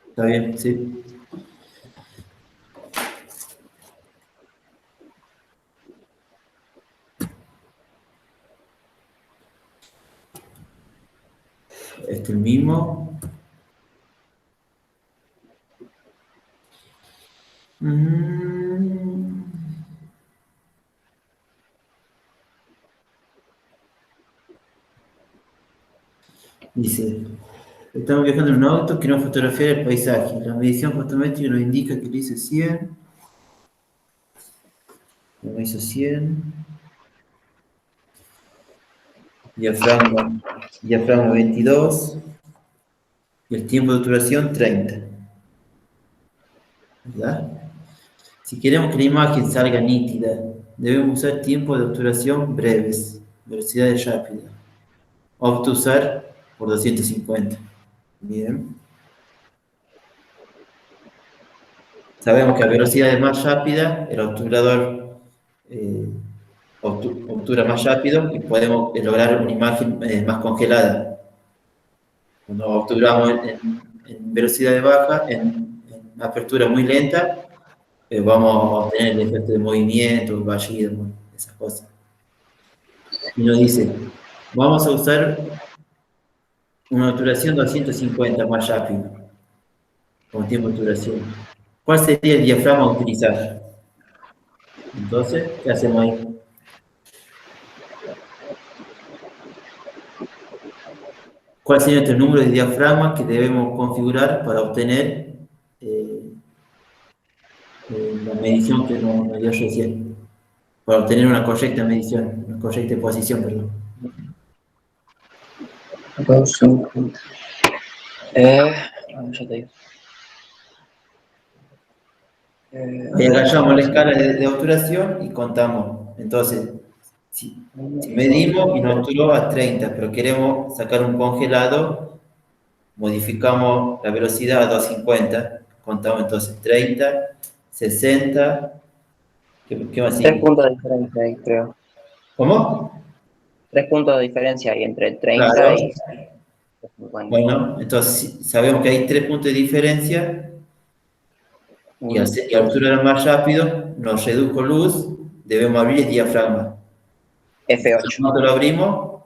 ¿Está bien? Sí. Este el mismo. Dice, estamos viajando en un auto, queremos fotografiar el paisaje. La medición fotométrica nos indica que le hice 100. Lo hizo 100. Diafragma 22. Y el tiempo de obturación 30. ¿Verdad? Si queremos que la imagen salga nítida, debemos usar tiempos de obturación breves, velocidades rápidas. Opto usar por 250. Bien. Sabemos que a velocidades más rápidas, el obturador obtura más rápido y podemos lograr una imagen más congelada. Cuando obturamos en velocidades bajas, en apertura muy lenta, vamos a obtener el efecto de movimiento, vallido, esas cosas. Y nos dice, vamos a usar una obturación 250 más rápido, con tiempo de obturación. ¿Cuál sería el diafragma a utilizar? Entonces, ¿qué hacemos ahí? ¿Cuál sería nuestro número de diafragma que debemos configurar para obtener la medición que nos dio recién? Para obtener una correcta medición, una correcta posición, perdón. 2,50. Ya te digo. Ahí agachamos la escala de obturación y contamos. Entonces, si medimos y nos obturó a 30, pero queremos sacar un congelado, modificamos la velocidad a 250. Contamos entonces 30, 60. ¿Qué más sigue? 3 puntos de diferencia ahí, creo. ¿Cómo? 3 puntos de diferencia ahí entre 30 Claro. y 50. Bueno, entonces sabemos que hay 3 puntos de diferencia y al obturar más rápido nos redujo luz, debemos abrir el diafragma. F8. Nosotros lo abrimos,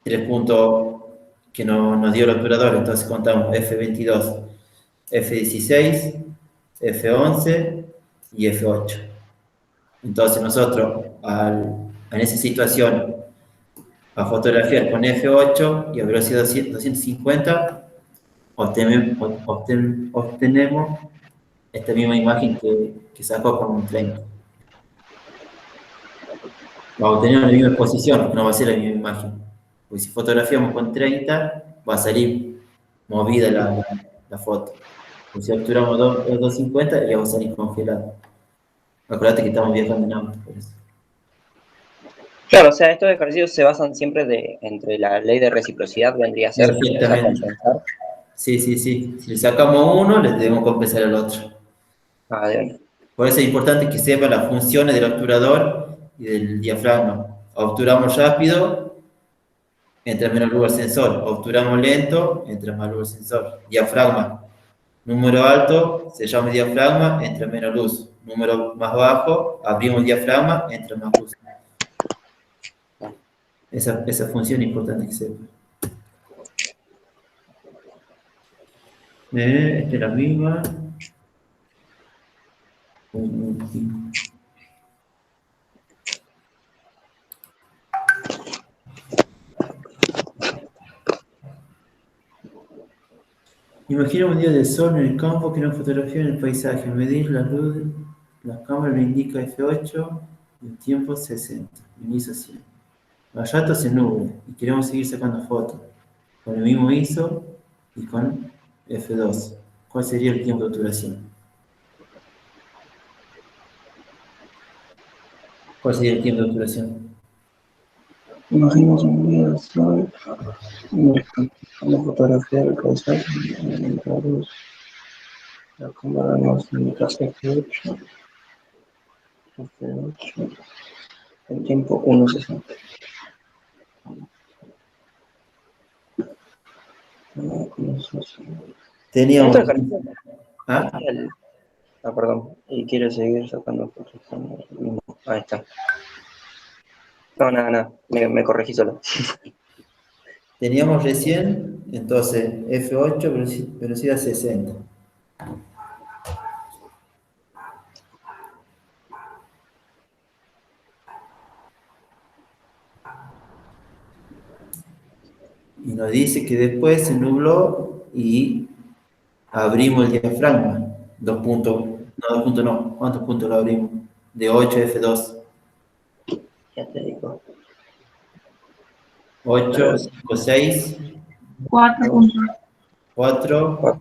3 puntos que nos dio el obturador, entonces contamos F22, F16, F11 y F8. Entonces nosotros, en esa situación, a fotografiar con F8 y a velocidad 250, obtenemos esta misma imagen que sacó con un 30. Vamos a obtener la misma exposición, no va a ser la misma imagen. Porque si fotografiamos con 30, va a salir movida la foto. Pues si obturamos 250, ya va a salir congelado. Acuérdate que estamos viajando en auto, por eso. Claro, o sea, estos ejercicios se basan siempre entre la ley de reciprocidad, vendría a ser, o sea, compensar. Sí. Si le sacamos uno, le debemos compensar al otro. Ah, bien. Por eso es importante que sepan las funciones del obturador y del diafragma. Obturamos rápido, entra menos luz al sensor. Obturamos lento, entra más luz al sensor. Diafragma. Número alto, sellamos el diafragma, entra menos luz. Número más bajo, abrimos el diafragma, entra más luz. Esa función es importante que sepan. Esta es la misma. Imagina un día de sol en el campo que una fotografía en el paisaje. Medir la luz, la cámara me indica F8 y el tiempo 60. En ISO 100. Al rato se nubla y queremos seguir sacando fotos. Con el mismo ISO y con F2. ¿Cuál sería el tiempo de obturación? ¿Cuál sería el tiempo de obturación? Imagínate un día de sol, una fotografía del paisaje, la cámara nos indica F8, F8, el tiempo 1:60. Teníamos... Esto es ¿Ah? perdón. Y quiero seguir sacando fotos. Ahí está. No, nada. Me corregí solo. Teníamos recién, entonces, F8, velocidad 60. Y nos dice que después se nubló y abrimos el diafragma. 2 puntos, no, 2 puntos no. ¿Cuántos puntos lo abrimos? De 8 F2. Ya te digo. 8, 5, 6, 4 puntos. 4,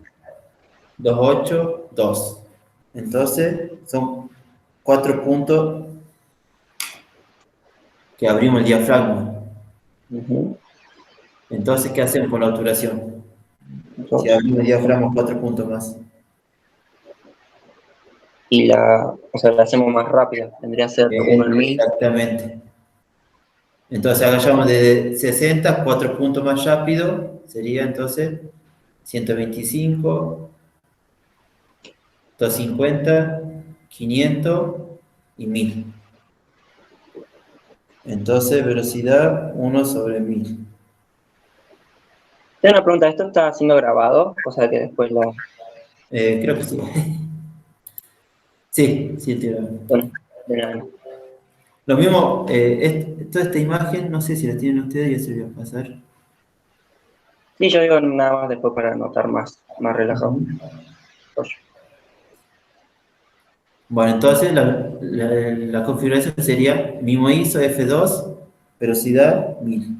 2, 8, 2. Entonces, son 4 puntos que abrimos el diafragma. Entonces, ¿qué hacemos con la obturación? Si abrimos el diafragma 4 puntos más. Y la hacemos más rápida. Tendría que ser 1 en 1000. Exactamente. Entonces, agarramos de 60, 4 puntos más rápido. Sería entonces 125, 250, 500 y 1000. Entonces, velocidad 1/1000. Tengo una pregunta. ¿Esto está siendo grabado? O sea que después lo... Creo que sí. Sí, tío. Bueno, de nada. Lo mismo, toda esta imagen, no sé si la tienen ustedes, ya se voy a pasar. Sí, yo digo nada más después para notar más relajado. Bueno, entonces la configuración sería mismo ISO F2, velocidad 1000.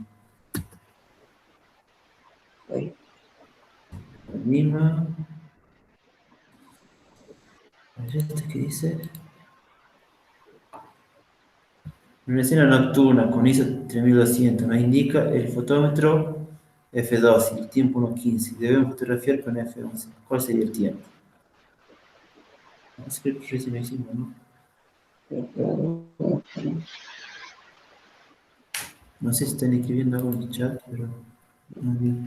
Ahí. La misma. A ver, ¿esto qué dice? Una escena nocturna con ISO 3200 nos indica el fotómetro F2 y el tiempo 1:15. Debemos fotografiar con F11. ¿Cuál sería el tiempo? Es que recién lo hicimos, ¿no? No sé si están escribiendo algo en el chat, pero no bien.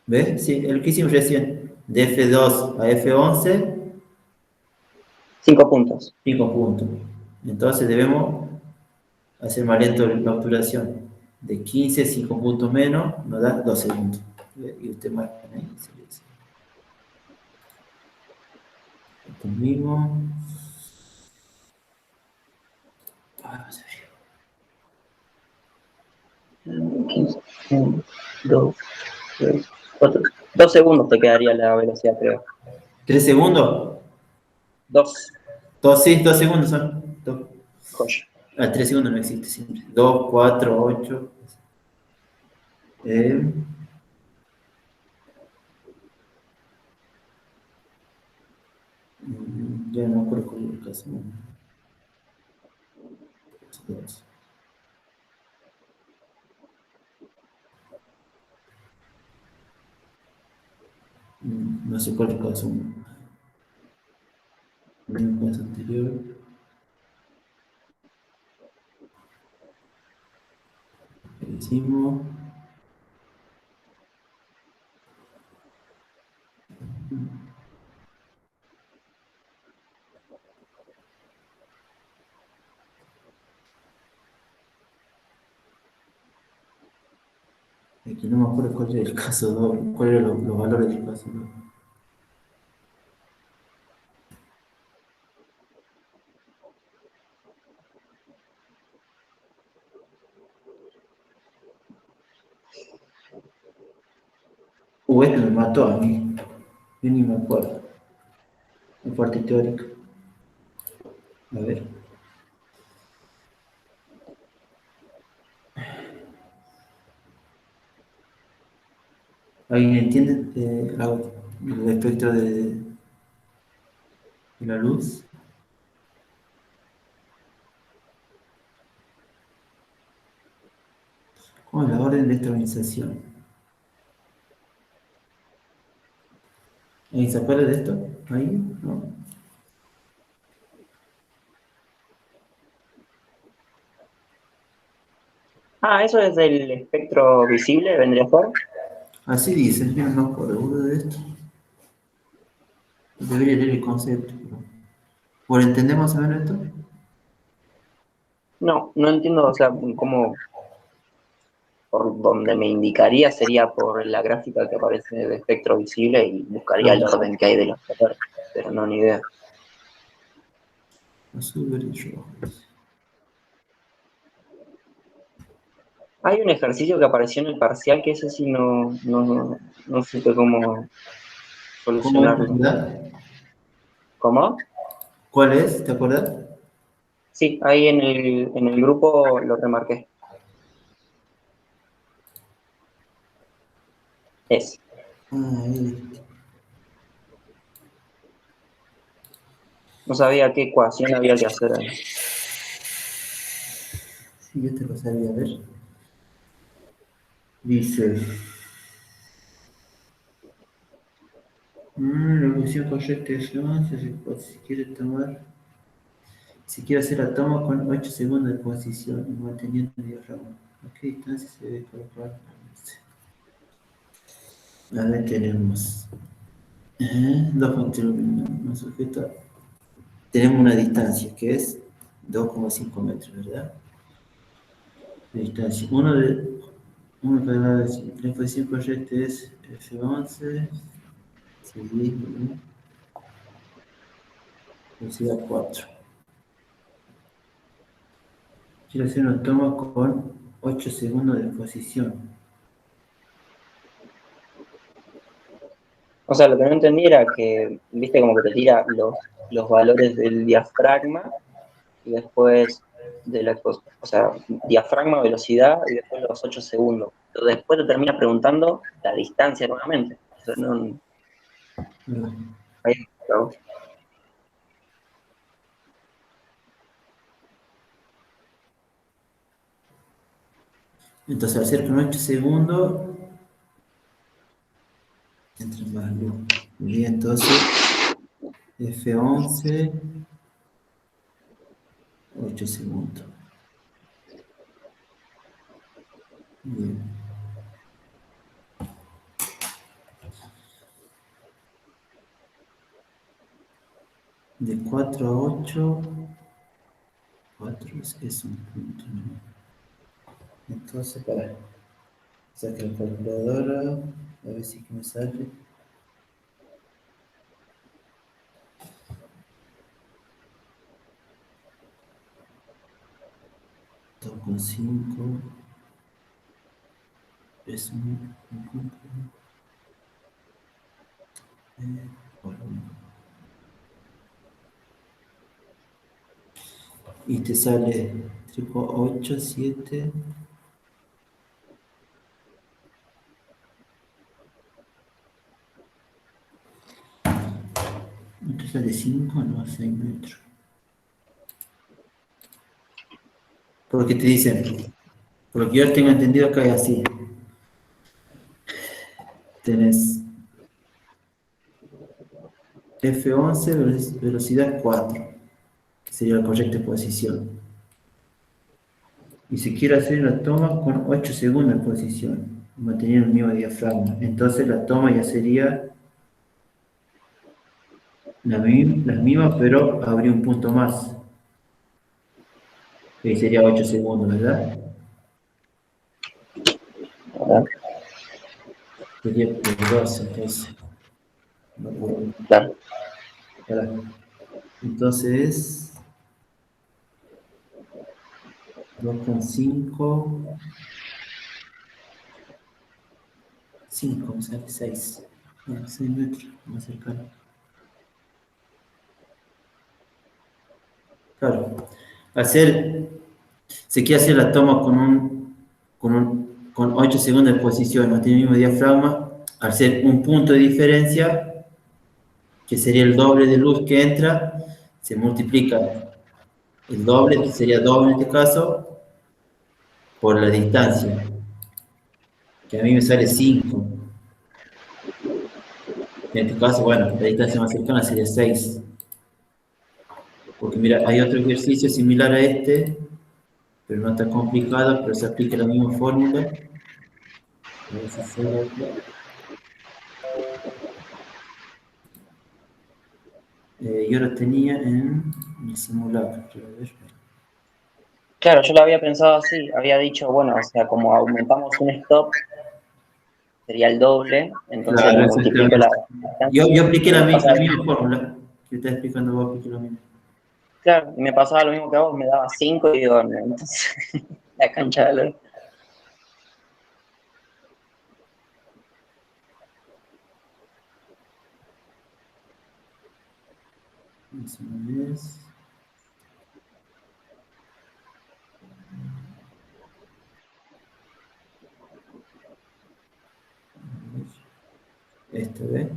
¿Ves? Sí, el que hicimos recién. De F2 a F11, 5 puntos. 5 puntos. Entonces debemos hacer más lento la obturación. De 15, 5 puntos menos, nos da 2 segundos. Y usted marca ahí. Esto mismo. Vamos a ver. 15, 1, 2, 3, 4. 2 segundos te quedaría la velocidad, creo. ¿3 segundos? 2. 2, sí, 2 segundos son. 3 segundos no existe siempre. 2, 4, 8. Ya no me acuerdo cuál era el caso. No sé cuál es el caso. El caso anterior. Hicimos. Aquí no me acuerdo cuál era el caso 2, cuáles eran los valores del caso 2. Este me mató a mí. Yo ni me acuerdo. La parte teórica. A ver. ¿Alguien entiende el espectro de la luz? ¿Cómo es la orden de electronización? ¿Alguien se acuerda de esto? ¿Ahí? No. Ah, eso es del espectro visible, vendría a ser. Así dice, yo no me acuerdo de esto. Debería leer el concepto. Pero... ¿Por entender más o menos esto? No, no entiendo, o sea, cómo, por donde me indicaría sería por la gráfica que aparece de espectro visible y buscaría el orden que hay de los colores, pero no, ni idea. Azul, verde y rojo. Hay un ejercicio que apareció en el parcial que ese sí no supe cómo ¿Cómo es, solucionarlo. verdad? ¿Cómo? ¿Cuál es? ¿Te acuerdas? Sí, ahí en el grupo lo remarqué. Es. Ah, ahí. No sabía qué ecuación había que hacer ahí. Sí, yo te lo sabía, a ver. Dice, la ecuación correcta es si quiere tomar, si quiere hacer átomo con 8 segundos de posición y manteniendo el diagrama. ¿A qué distancia se debe colocar? A ver, tenemos dos puntos sujetos. Tenemos una distancia que es 2,5 metros, ¿verdad? De distancia. Uno para la posición correcta es F11, seguido, velocidad 4. Quiero hacer una toma con 8 segundos de exposición. O sea, lo que no entendí era que, viste, como que te tira los valores del diafragma y después de la, o sea, diafragma, velocidad y después los 8 segundos. Pero después te termina preguntando la distancia nuevamente. O sea, no, ahí, claro. Entonces, al hacer con 8 segundos, entra más luz. Bien, entonces, F11, 8 segundos. Bien. De 4 a 8, 4 es un punto, ¿no? Entonces, para sacar la calculadora, a ver si me sale. 2,5 es un punto. Por uno. Y te sale tipo 8, 7. ¿Esto sale 5 no? 6 metros. Porque te dicen, por lo que yo tengo entendido acá es así. Tenés F11, velocidad 4, que sería la correcta posición. Y se quiere hacer la toma con 8 segundos de posición, manteniendo el mismo diafragma. Entonces la toma ya sería la misma, pero habría un punto más. Que sería 8 segundos, ¿verdad? ¿verdad? Sería por 2, entonces. No puedo. Claro. Entonces, 2,5. 5, me sale 6. 6 metros, más cercano. Claro. Se quiere hacer la toma con 8 segundos de posición, no tiene el mismo diafragma, al ser un punto de diferencia, que sería el doble de luz que entra, se multiplica el doble, que sería doble en este caso, por la distancia, que a mí me sale 5. En este caso, bueno, la distancia más cercana sería 6. Porque mira, hay otro ejercicio similar a este, pero no tan complicado, pero se aplica la misma fórmula. A ver si sale acá. Yo lo tenía en el simulacro, quiero ver. Claro, yo lo había pensado así, había dicho, bueno, o sea, como aumentamos un stop, sería el doble, entonces Claro, me multiplico la exactamente. distancia Yo apliqué y la, me la pasaba, misma fórmula que estás explicando vos, apliqué lo mismo. claro, y me pasaba lo mismo que a vos, me daba 5 y digo, no, entonces, la cancha de LOL. Eso no es. Esto, ¿ves?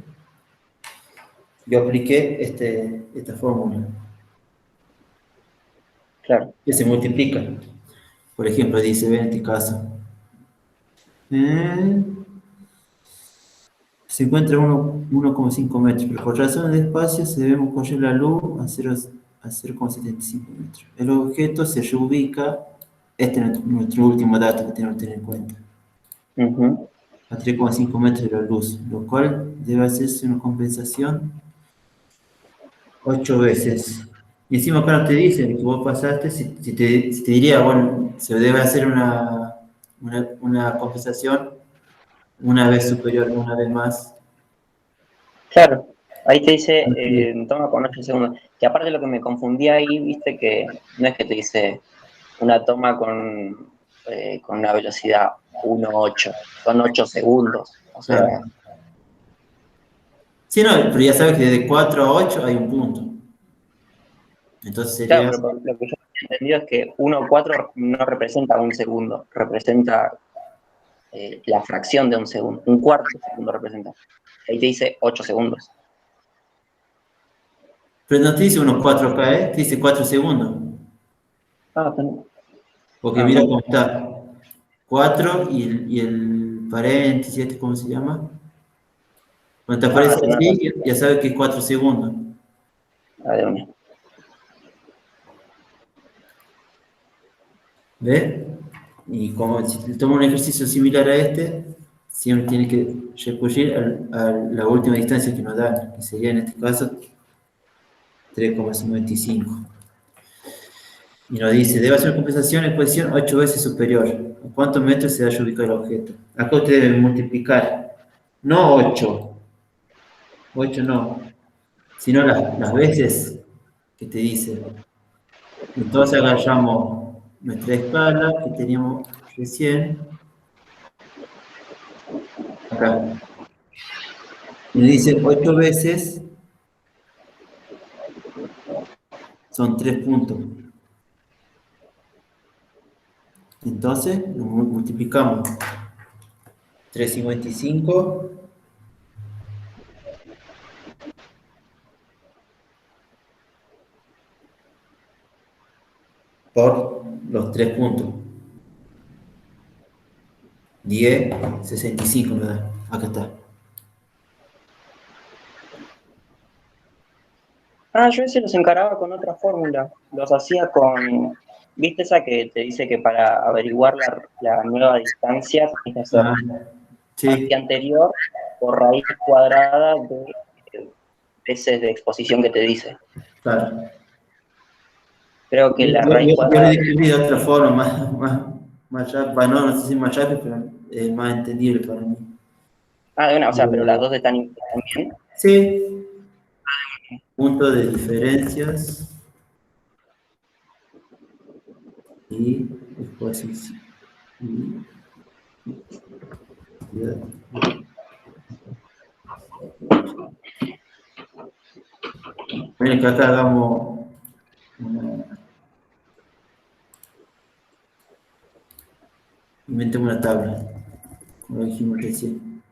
Yo apliqué esta fórmula, Claro, que se multiplica. Por ejemplo, dice, ve en este caso, se encuentra a 1,5 metros, pero por razones de espacio se debe correr la luz a 0,75 metros. El objeto se reubica, este es nuestro último dato que tenemos que tener en cuenta, a 3,5 metros de la luz, lo cual debe hacerse una compensación 8 veces. Y encima acá no te dice que vos pasaste, si te diría, bueno, se debe hacer una compensación una vez superior, una vez más. claro. Ahí te dice, toma con 8 segundos. Que aparte lo que me confundía ahí, viste que no es que te dice una toma con una velocidad 1,8, son 8 segundos. O sea, Claro. Sí, no, pero ya sabes que de 4 a 8 hay un punto. Entonces claro, sería, pero lo que yo he entendido es que 1,4 no representa un segundo, representa la fracción de un segundo, un cuarto de segundo representa. Ahí te dice 8 segundos. pero no te dice unos 4 acá, ¿eh? Te dice 4 segundos. Ah, Porque mira no. cómo está. 4 y el paréntesis, ¿cómo se llama? Cuando te aparece Tenés así, razón. ya sabes que es 4 segundos. A ver, una. ¿Ves? Y como si toma un ejercicio similar a este, siempre tiene que recurrir a la última distancia que nos da, que sería en este caso 3,55. Y nos dice, debe hacer compensación en posición 8 veces superior. ¿A cuántos metros se haya ubicado el objeto? Acá usted debe multiplicar, no 8, 8 no, sino las veces que te dice. Entonces agarramos nuestra escala que teníamos recién, acá, y nos dice 8 veces, son 3 puntos. Entonces lo multiplicamos. 3,55 3 puntos. 10, 65 me da. Acá está. Yo ese los encaraba con otra fórmula. Los hacía con, ¿viste esa que te dice que para averiguar la nueva distancia tienes que hacer Ah, distancia sí, anterior por raíz cuadrada de veces de exposición que te dice? claro. Creo que la raíz Yo le cuadrada, describí de otra forma, más rápido. Bueno, no sé si más rápido, pero es más entendible para mí. de una, o sea, pero las Eh, dos están bien. sí, punto de diferencias y exposición. Bueno, que acá hagamos inventemos una tabla, como dijimos recién.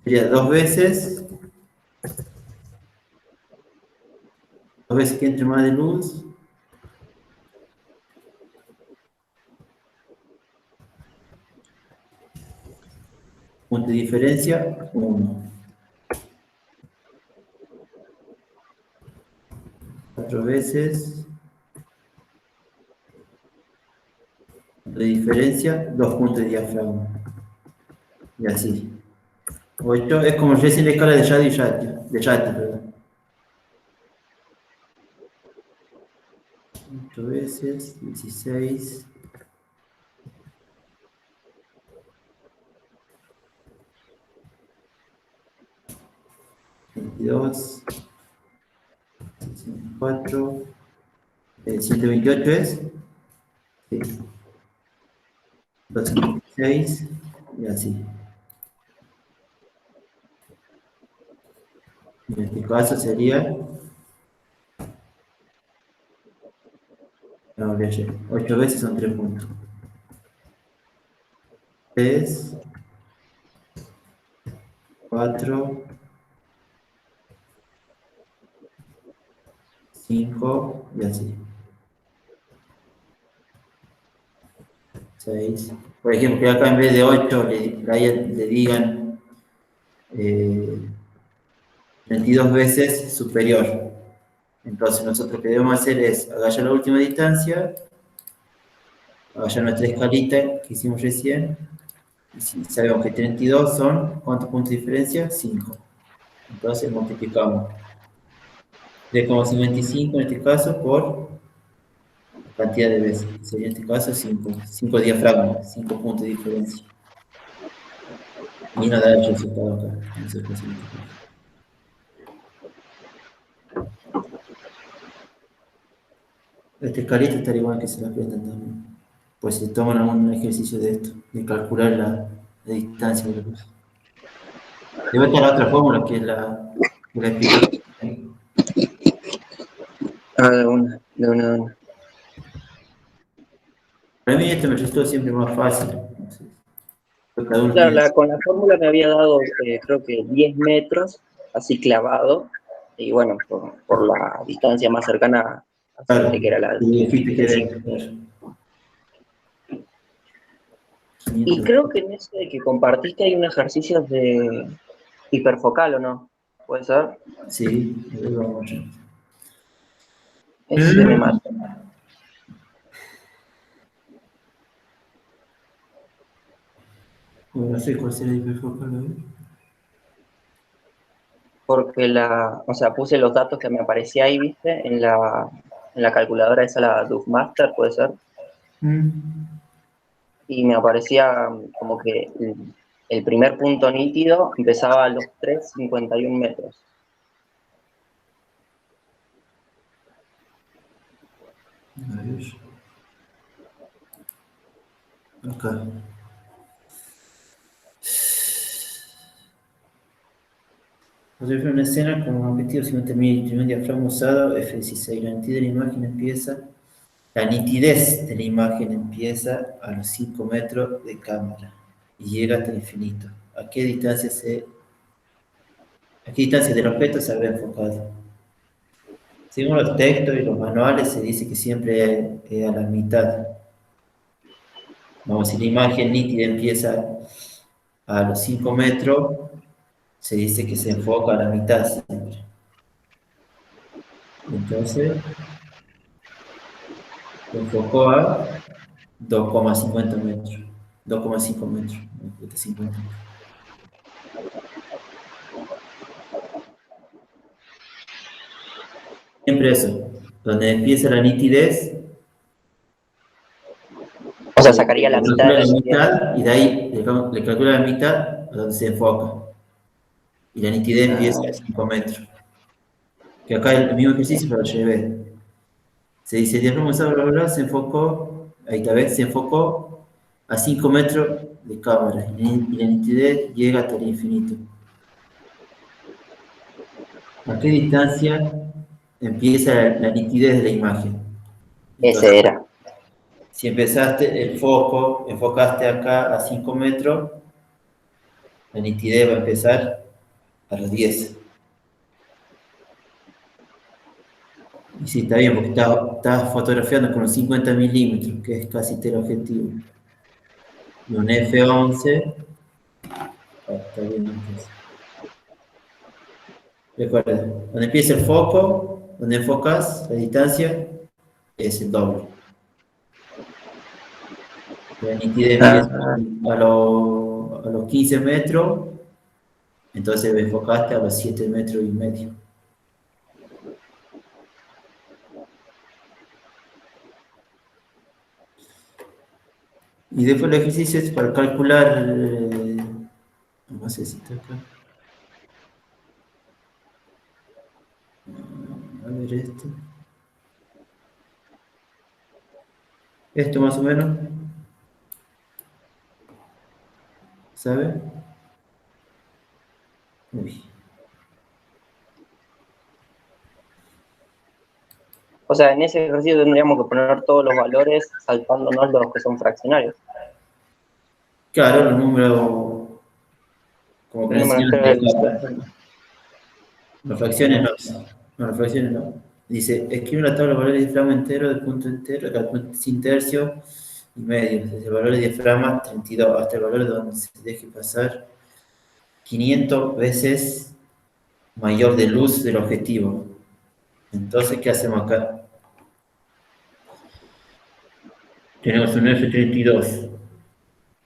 Sería dos veces que entre más de luz, punto de diferencia, 1. 4 veces, punto de diferencia, 2 puntos de diafragma. Y así. 8 es como recién la escala de Yadi y Yati, perdón. 8 veces, 16, 22, 4, 128 es, sí, 256 y así. En este caso sería, no, 8 veces son 3 puntos. 3, 4, 5 y así. 6. Por ejemplo, que acá en vez de 8 le digan 32 veces superior. Entonces nosotros lo que debemos hacer es agarrar la última distancia, agarrar nuestra escalita que hicimos recién, y si sabemos que 32 son, ¿cuántos puntos de diferencia? 5. Entonces multiplicamos 3,55 en este caso por la cantidad de veces, que sería en este caso 5. 5 diafragmas, 5 puntos de diferencia. Y nos da el resultado acá. Entonces, pues, en este caso. Este escalita estaría igual que se la aprendan también. Pues si toman algún ejercicio de esto, de calcular la distancia de la luz. Debe estar la otra fórmula que es que la explicaron. De una, de una, de una. Para mí esto me resultó siempre más fácil. No sé, creo que cada uno Claro, tiene con la fórmula me había dado, creo que 10 metros, así clavado, y bueno, por la distancia más cercana, claro, acepté que era la de y dijiste que 65. era claro, Y 500. creo que en ese que compartiste hay un ejercicio de hiperfocal, ¿o no? ¿Puede ser? Sí, lo vamos a ver. Ese me mata. No sé cuál será el hiperfocal. A ver. Porque o sea, puse los datos que me aparecía ahí, ¿viste? En la calculadora esa, la Master, puede ser. Mm. Y me aparecía como que el primer punto nítido empezaba a los 3,51 metros. A ver. Acá. Observar una escena con un objetivo 50.000 un diafragma usado, F16. La nitidez de la imagen empieza a los 5 metros de cámara y llega hasta el infinito. ¿A qué distancia del objeto se habrá enfocado? Según los textos y los manuales se dice que siempre es a la mitad. Vamos, si la imagen nítida empieza a los 5 metros, se dice que se enfoca a la mitad siempre. Entonces, se enfocó a 2,50 metros. 2,5 metros. 50. Siempre eso. Donde empieza la nitidez, O sea, sacaría la le mitad de calcula la la nitidez. mitad y de ahí le calcula la mitad a donde se enfoca. Y la nitidez empieza a 5 metros. Que acá el mismo ejercicio lo llevé. Se dice, el diafragma usado, bla, bla, bla, se enfocó, ahí tal vez se enfocó a 5 metros de cámara y la nitidez llega hasta el infinito. ¿A qué distancia empieza la nitidez de la imagen? Entonces, Ese era. si empezaste el foco, enfocaste acá a 5 metros, la nitidez va a empezar a los 10. Y sí, está bien, porque estás fotografiando con los 50 milímetros, que es casi teleobjetivo. Y un F11, está bien entonces. Recuerda, donde empieza el foco, donde enfocas, la distancia es el doble. La nitidez empieza a los 15 metros, entonces enfocaste a los 7 metros y medio. Y después el ejercicio es para calcular, no sé si está acá. A ver esto. Esto más o menos, ¿sabe? Uy. O sea, en ese ejercicio tendríamos que poner todos los valores saltándonos los que son fraccionarios. Claro, los números, como que El le número enseñan entero de del capa. Las fracciones no. No, las fracciones no. Dice, escribe una tabla de valores de diafragma entero, de punto entero, sin tercio y medio. Desde el valor de diafragma 32 hasta el valor donde se deje pasar 500 veces mayor de luz del objetivo. Entonces, ¿qué hacemos acá? Tenemos un F32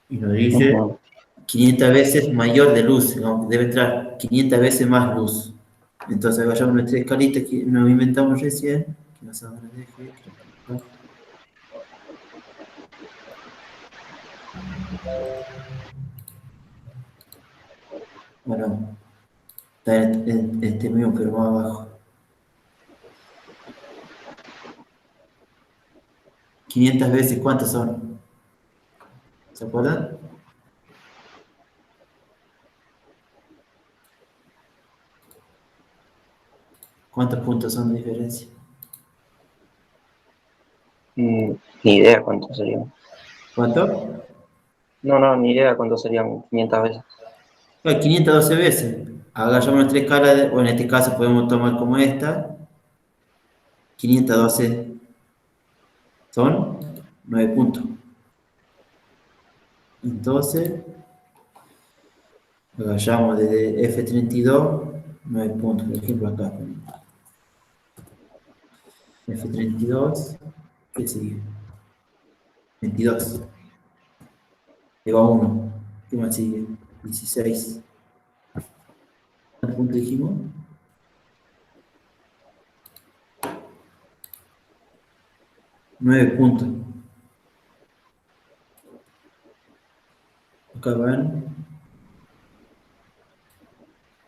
y nos dice 500 veces mayor de luz, ¿no? Debe entrar 500 veces más luz. Entonces vayamos a nuestra escalita que nos inventamos recién, que nos ahora deje. Bueno, está en este mismo, pero más abajo. 500 veces, ¿cuántos son? ¿Se acuerdan? ¿Cuántos puntos son de diferencia? Ni idea cuántos serían. ¿Cuánto? No, ni idea cuántos serían 500 veces. 512 veces. Agarramos nuestra escala, o en este caso podemos tomar como esta. 512 son 9 puntos. Entonces, agarramos desde F32, 9 puntos, por ejemplo acá. F32, ¿qué sigue? 22. Lleva 1. ¿Qué más sigue? 16. ¿Cuántos puntos dijimos? 9 puntos. Acá van.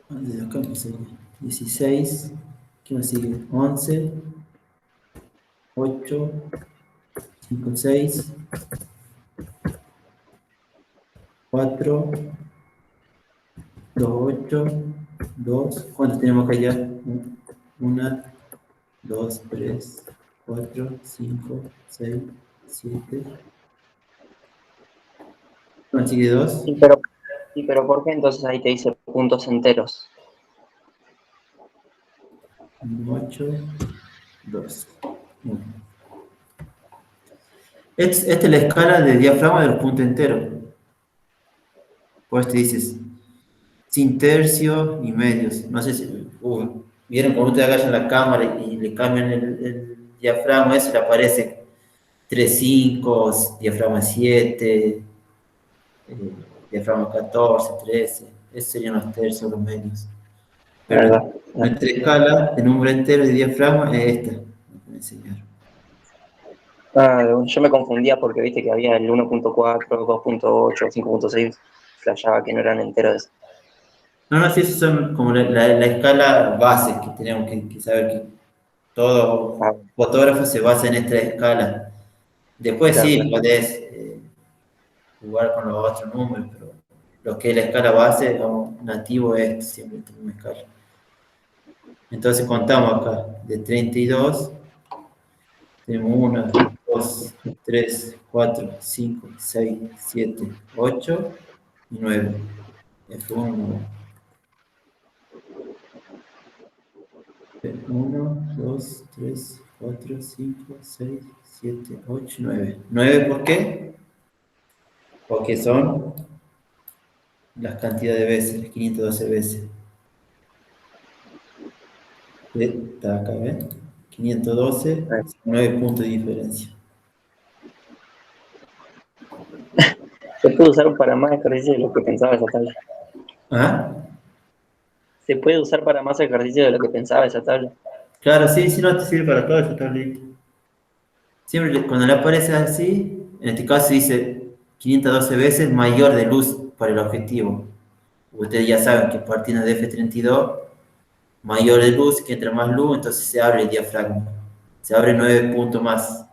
Desde acá me sigue. 16. ¿Qué más sigue? 11. 8. 5, 6. 4. 2, 8. 2. ¿Cuántos tenemos acá ya? 1, 2, 3, 4, 5, 6, 7. ¿Cuánto sigue 2? Sí, pero ¿por qué entonces ahí te dice puntos enteros? 8, 2, 1. Esta es la escala de diafragma del punto entero. Pues te dices, sin tercios ni medios. No sé si vieron cuando usted agacha la cámara y le cambian el diafragma, eso le aparece 3,5, diafragma 7, diafragma 14, 13. Esos serían los tercios, los medios. Pero nuestra escala de número entero de diafragma es esta. Voy a enseñar. Yo me confundía porque viste que había el 1.4, 2.8, 5.6, flashaba que no eran enteros. No, sí, esas son como la escala base que tenemos que saber que todo fotógrafo se basa en esta escala. Después Claro, sí, claro. podés jugar con los otros números, pero lo que es la escala base, digamos, nativo es siempre esta misma escala. Entonces contamos acá, de 32, tenemos 1, 2, 3, 4, 5, 6, 7, 8 y 9. F1, 1, 2, 3, 4, 5, 6, 7, 8, 9. ¿9 por qué? Porque son las cantidades de veces, las 512 veces. Está acá, ¿ven? 512, 9 puntos de diferencia. Se puede usar para más ejercicio de lo que pensaba esa tabla. ¿Ah? Se puede usar para más ejercicio de lo que pensaba esa tabla. Claro, sí, sí, no te sirve para todo esta tablita. Siempre cuando le aparece así, en este caso dice 512 veces mayor de luz para el objetivo. Ustedes ya saben que partiendo de F32, mayor de luz, que entra más luz, entonces se abre el diafragma. Se abre 9 puntos más.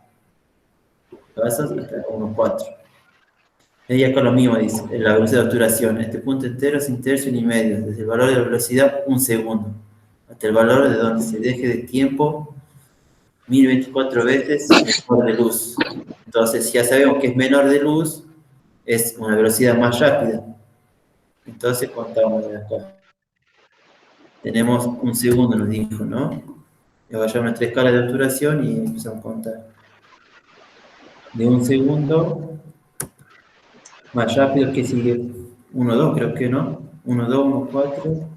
¿Pasas? Hasta 1,4. Ella con lo mismo dice, en la velocidad de obturación, este punto entero sin tercio ni medio, desde el valor de la velocidad 1 segundo, hasta el valor de donde se deje de tiempo 1024 veces menor de luz. Entonces, ya sabemos que es menor de luz, es una velocidad más rápida. Entonces, contamos de acá. Tenemos 1 segundo, nos dijo, ¿no? Le vayamos a nuestra escala de obturación y empezamos a contar. De 1 segundo, más rápido que sigue 1, 2, creo que no. 1, 2, 1, 4.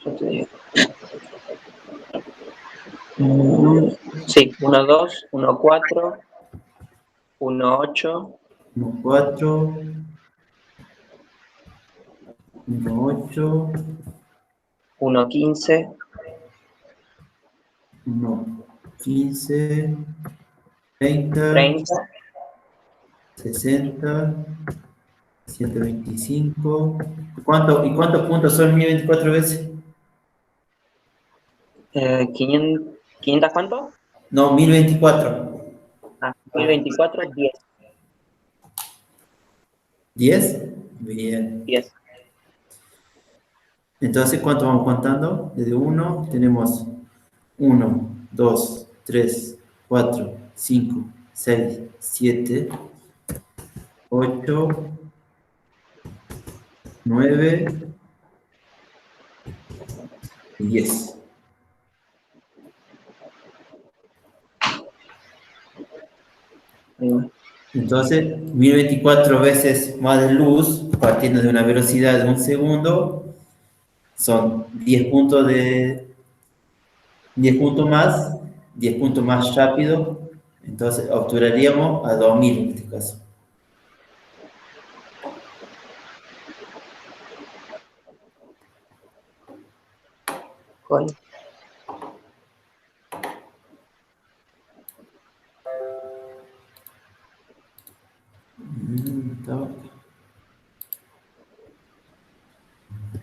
Yo te digo. Sí, 1.2, 1.4, 1.8, 1, 4, 1, 8, 1.15, 1, 15, 30, 30, 60, 125. ¿Y cuántos puntos son 1024 veces? 500 ¿cuánto? No, 1024. 1024, 10. 10. Bien. 10. Entonces, ¿cuánto vamos contando? Desde 1 tenemos 1, 2, 3, 4, 5, 6, 7, 8, 9 y 10. Entonces, 1024 veces más de luz, partiendo de una velocidad de 1 segundo, son 10 puntos 10 puntos más, 10 puntos más rápido, entonces obturaríamos a 2000 en este caso. ¿Cuál?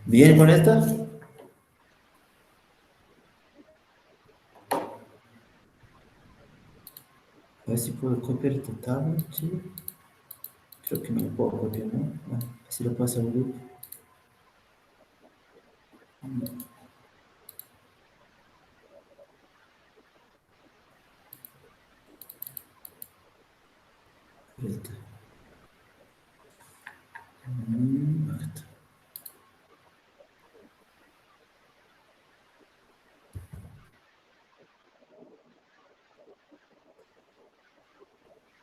¿Bien con esta? A ver si puedo copiar esta tabla, ¿sí? Creo que no lo puedo copiar, ¿no? Bueno, así lo paso al grupo. Ahí está. Ahí está.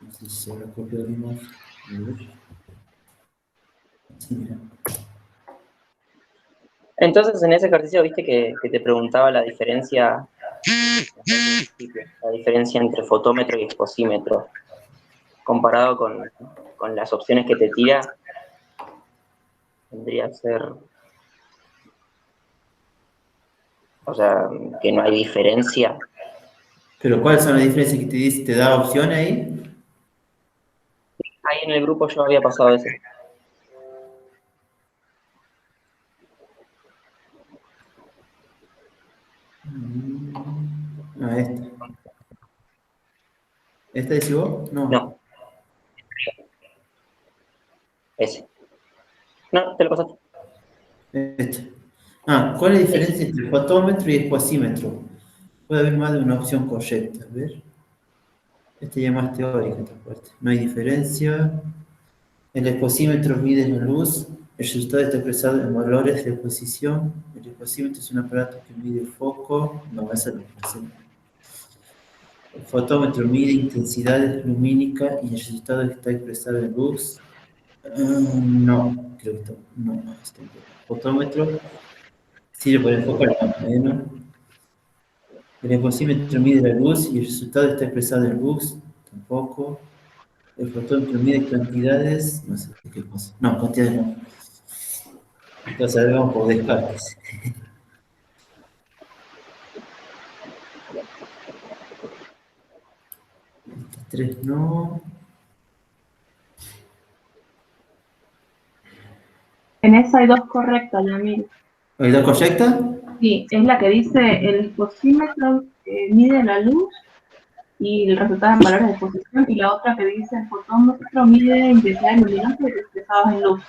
No sé si se habrá copiado la imagen. A ver. Sí, mira. Entonces, en ese ejercicio, viste que te preguntaba la diferencia, la diferencia entre fotómetro y exposímetro, comparado con las opciones que te tira, tendría que ser, o sea, que no hay diferencia. Pero ¿cuáles son las diferencias que te dice? ¿Te da opciones ahí? Ahí en el grupo yo había pasado eso. Ah, esta. ¿Esta decís vos? No. No, ese. No, te lo pasaste. Esta. Ah, ¿cuál es la Ese. diferencia entre fotómetro y exposímetro? Puede haber más de una opción correcta. A ver. Esta ya es más teórica, esta parte. No hay diferencia. El exposímetro mide la luz. El resultado está expresado en valores de exposición. El exposímetro es un aparato que mide el foco. No, esa no es. El fotómetro mide intensidad lumínica y el resultado está expresado en luz. No, creo que no, esto no. Fotómetro sirve para enfocar más o menos. El exposímetro mide la luz y el resultado está expresado en luz. Tampoco. El fotómetro mide cantidades. No sé qué cosa. No, cantidades no. Entonces, a ver, vamos por descartes. Estas tres no. En esa hay dos correctas, Yamil. ¿Hay dos correctas? Sí, es la que dice el exposímetro mide la luz y el resultado en valores de exposición, y la otra que dice el fotómetro mide intensidades luminosas expresadas en luz.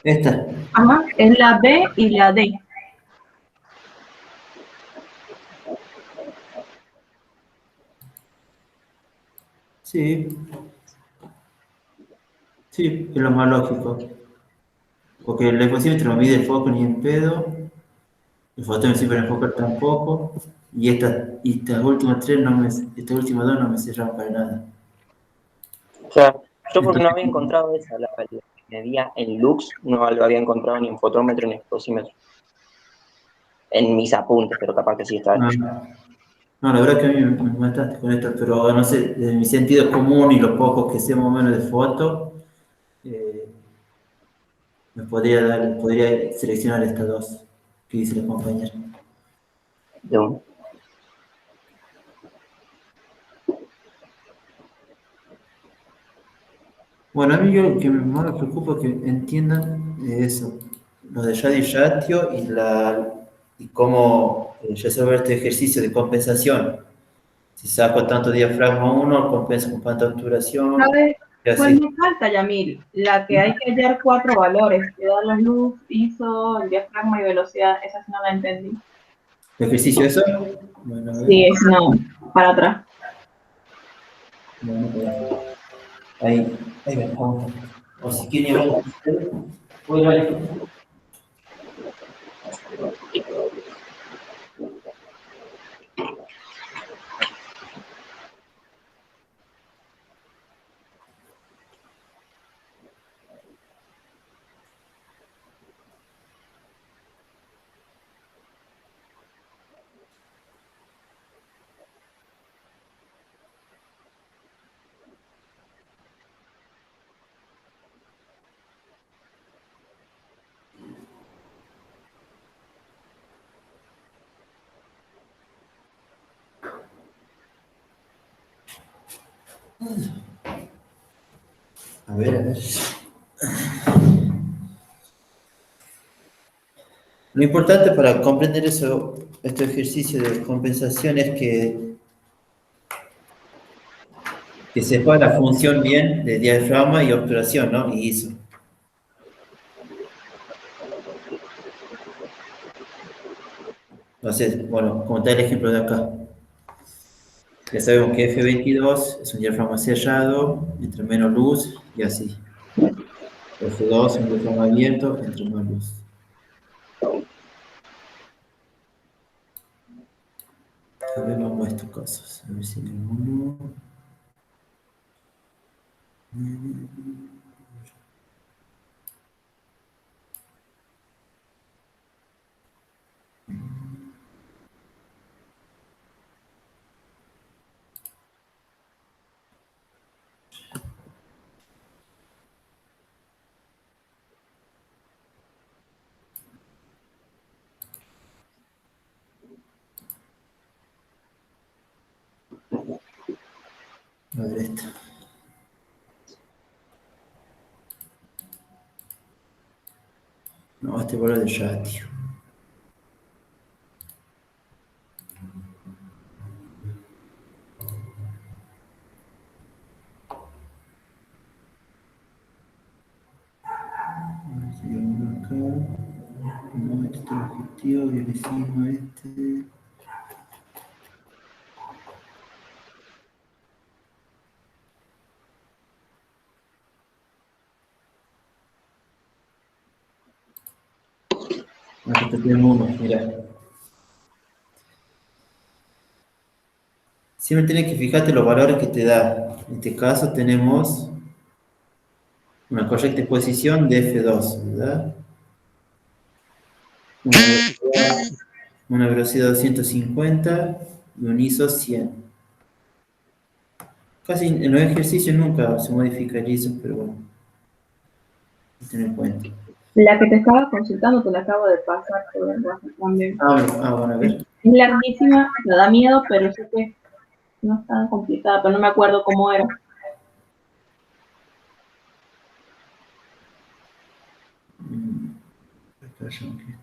Esta. Ajá, es la B y la D. Sí, sí, es lo más lógico. Porque el exposímetro no mide el foco ni en pedo. El fotómetro siempre enfoca tampoco. Y estas últimas tres, estas últimas dos no me cerraron para nada. O sea, yo porque no Entonces, había encontrado esa, la que medía en lux, no lo había encontrado ni en fotómetro ni en exposímetro. En mis apuntes, pero capaz que sí está. no, no, la verdad que a mí me mataste con esto, pero no sé, de mi sentido común y lo poco que sé más o menos de foto, eh, podría seleccionar estas dos que dice la compañera. De un. Bueno, a mí yo lo que más me preocupa es que entiendan eso, lo de radio y ratio y cómo resolver este ejercicio de compensación. Si saco tanto diafragma 1, compensa con tanta obturación, ¿Sabes y cuál así. me falta, Yamil? La que hay que hallar cuatro valores, que da la luz, ISO, el diafragma y velocidad. Esa sí no la entendí. ¿El ejercicio eso? Bueno, a ver. Sí, es no, para atrás. Bueno, ahí vamos. O si quieren llamar a ustedes, voy a ir. A ver, a ver. Lo importante para comprender eso, este ejercicio de compensación es que sepa la función bien de diafragma y obturación, ¿no? Y ISO. Entonces, bueno, como está el ejemplo de acá. Ya sabemos que F22 es un diafragma cerrado, entre menos luz y así. F2 es un diafragma abierto, entre más luz. A ver, vamos a estos casos. A ver si hay uno. A ver esto. No, este valor de ratio. Seguimos acá. No, este es el objetivo, y elegimos este. Aquí tenemos uno, mira. Siempre tienes que fijarte los valores que te da. En este caso tenemos una correcta exposición de F2, ¿verdad? Una velocidad 250 y un ISO 100. Casi en los ejercicios nunca se modifica el ISO, pero bueno, hay que tener en cuenta. La que te estaba consultando te la acabo de pasar por el WhatsApp también. Bueno, a ver. Es larguísima, me da miedo, pero sé que no es tan complicada, pero no me acuerdo cómo era. Acá ya no queda.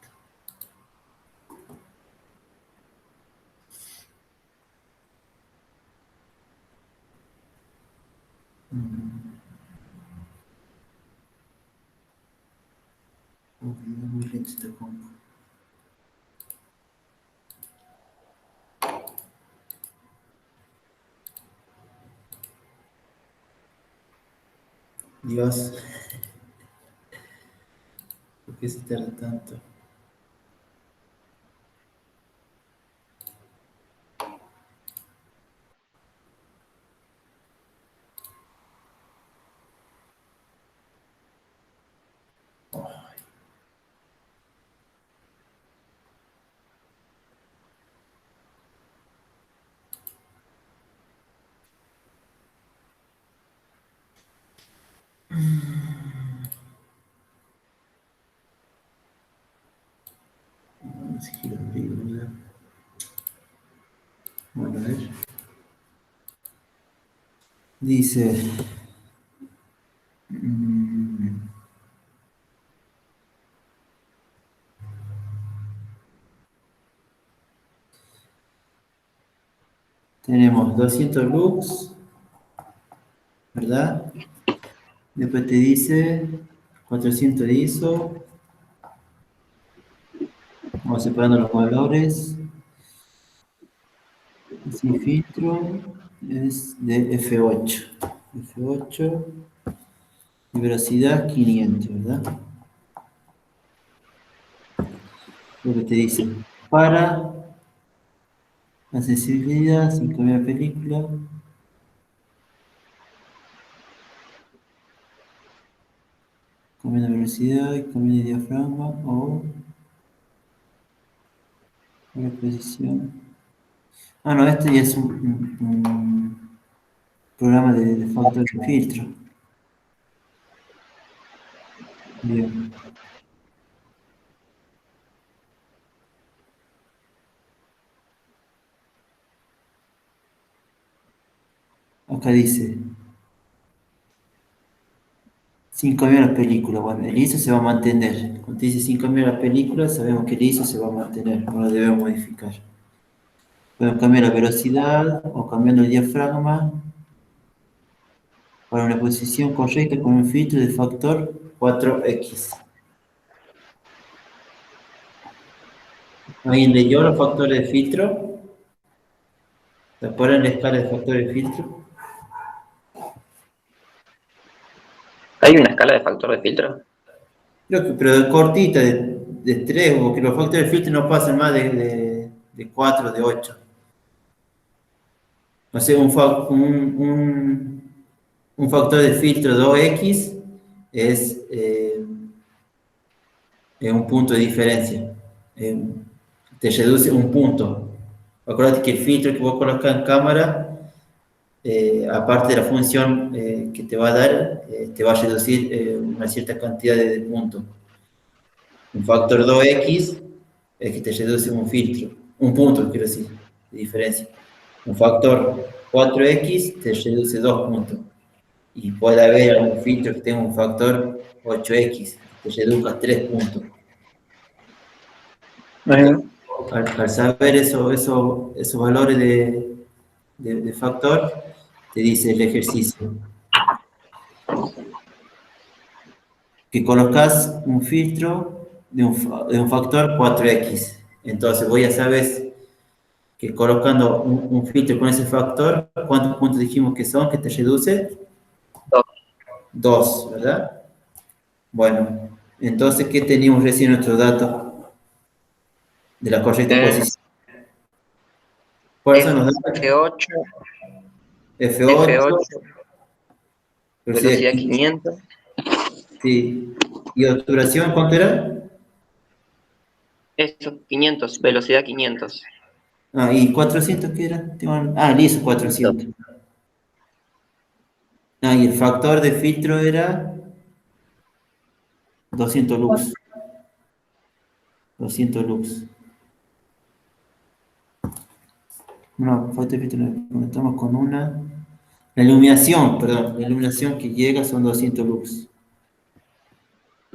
Muy lento esta compu. Dios. ¿Por qué se tarda tanto? No sé si lo abrí, ¿verdad? Bueno, a ver. Dice. Tenemos 200 lux, ¿verdad? Después te dice 400 de ISO. Vamos separando los valores. Si filtro es de F8. F8 y velocidad 500, ¿verdad? Lo que te dice. Para la sensibilidad, 5000 película. Cambio de velocidad y cambio de diafragma o la posición. Ah, no, este ya es un programa de factor de filtro. Bien. Acá dice 5.000 la película. Bueno, el ISO se va a mantener. Cuando dice 5.000 la película, sabemos que el ISO se va a mantener, no lo debemos modificar. Podemos cambiar la velocidad o cambiando el diafragma para una posición correcta con un filtro de factor 4X. ¿Alguien leyó los factores de filtro? ¿Se acuerdan la escala de factores de filtro? ¿Hay una escala de factor de filtro? Creo que, pero cortita, de 3, o que los factores de filtro no pasen más de 4 o de 8. O sea, un un factor de filtro 2x es un punto de diferencia. Te reduce un punto. Acuérdate que el filtro que vos colocas en cámara, aparte de la función que te va a dar, te va a reducir una cierta cantidad de puntos. Un factor 2x es que te reduce un filtro, un punto, quiero decir, de diferencia. Un factor 4x te reduce 2 puntos. Y puede haber un filtro que tenga un factor 8x, que te reduzca 3 puntos. Al saber esos valores de factor, te dice el ejercicio que colocas un filtro de un factor 4x. Entonces, vos ya sabes que colocando un filtro con ese factor, ¿cuántos puntos dijimos que son que te reduce? 2, ¿verdad? Bueno, entonces, ¿qué teníamos recién en nuestros datos de la correcta posición? ¿Cuáles son los datos? F8, F8, velocidad 500. Sí. ¿Y obturación cuánto era? Eso, 500, velocidad 500. Ah, ¿y 400 qué era? Listo, 400. Ah, y el factor de filtro era 200 lux. 200 lux. No, factor de filtro no, estamos con una. La iluminación, perdón, la iluminación que llega son 200 lux.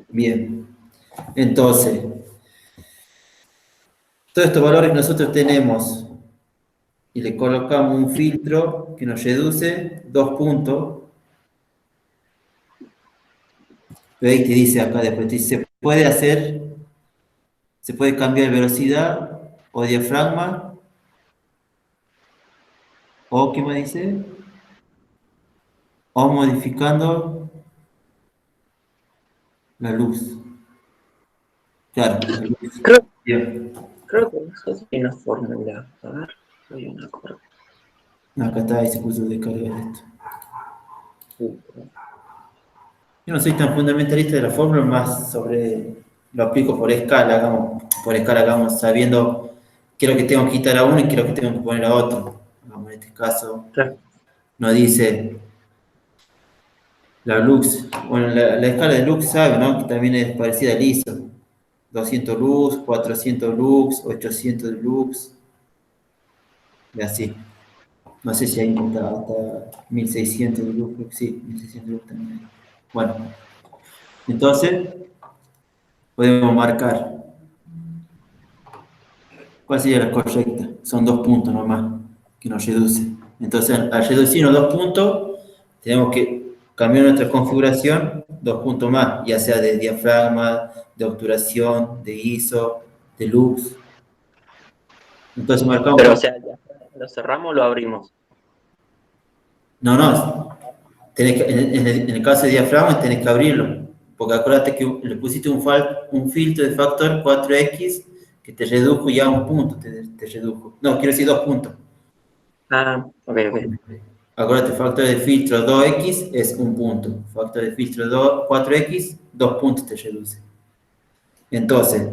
Bien. Entonces, todos estos valores que nosotros tenemos y le colocamos un filtro que nos reduce 2 puntos. Veis que dice acá después, se puede cambiar velocidad o diafragma, o ¿qué me dice? O modificando la luz. Claro, la luz. Creo que eso tiene una fórmula. A ver, hay una correcta. No, acá está, ahí se puso de cargar esto. Yo no soy tan fundamentalista de la fórmula, más lo aplico por escala, hagamos sabiendo qué es lo que tengo que quitar a uno y qué es lo que tengo que poner a otro. En este caso, Claro. nos dice la lux, bueno, la escala de lux sabe, ¿no? Que también es parecida al ISO. 200 lux, 400 lux, 800 lux, y así. No sé si hay hasta 1600 lux, sí, 1600 lux también. Bueno, entonces podemos marcar. ¿Cuál sería la correcta? Son 2 puntos nomás que nos reduce. Entonces, al reducirnos 2 puntos, tenemos que cambiar nuestra configuración 2 puntos más, ya sea de diafragma, de obturación, de ISO, de lux. Entonces marcamos. Pero, o sea, ¿lo cerramos o lo abrimos? No. En el caso de diafragma tenés que abrirlo. Porque acuérdate que le pusiste un filtro de factor 4x que te redujo ya un punto. Te redujo. No, quiero decir 2 puntos. Ah, ok. Acuérdate, factor de filtro 2x es un punto. Factor de filtro 4x, 2 puntos te reduce. Entonces,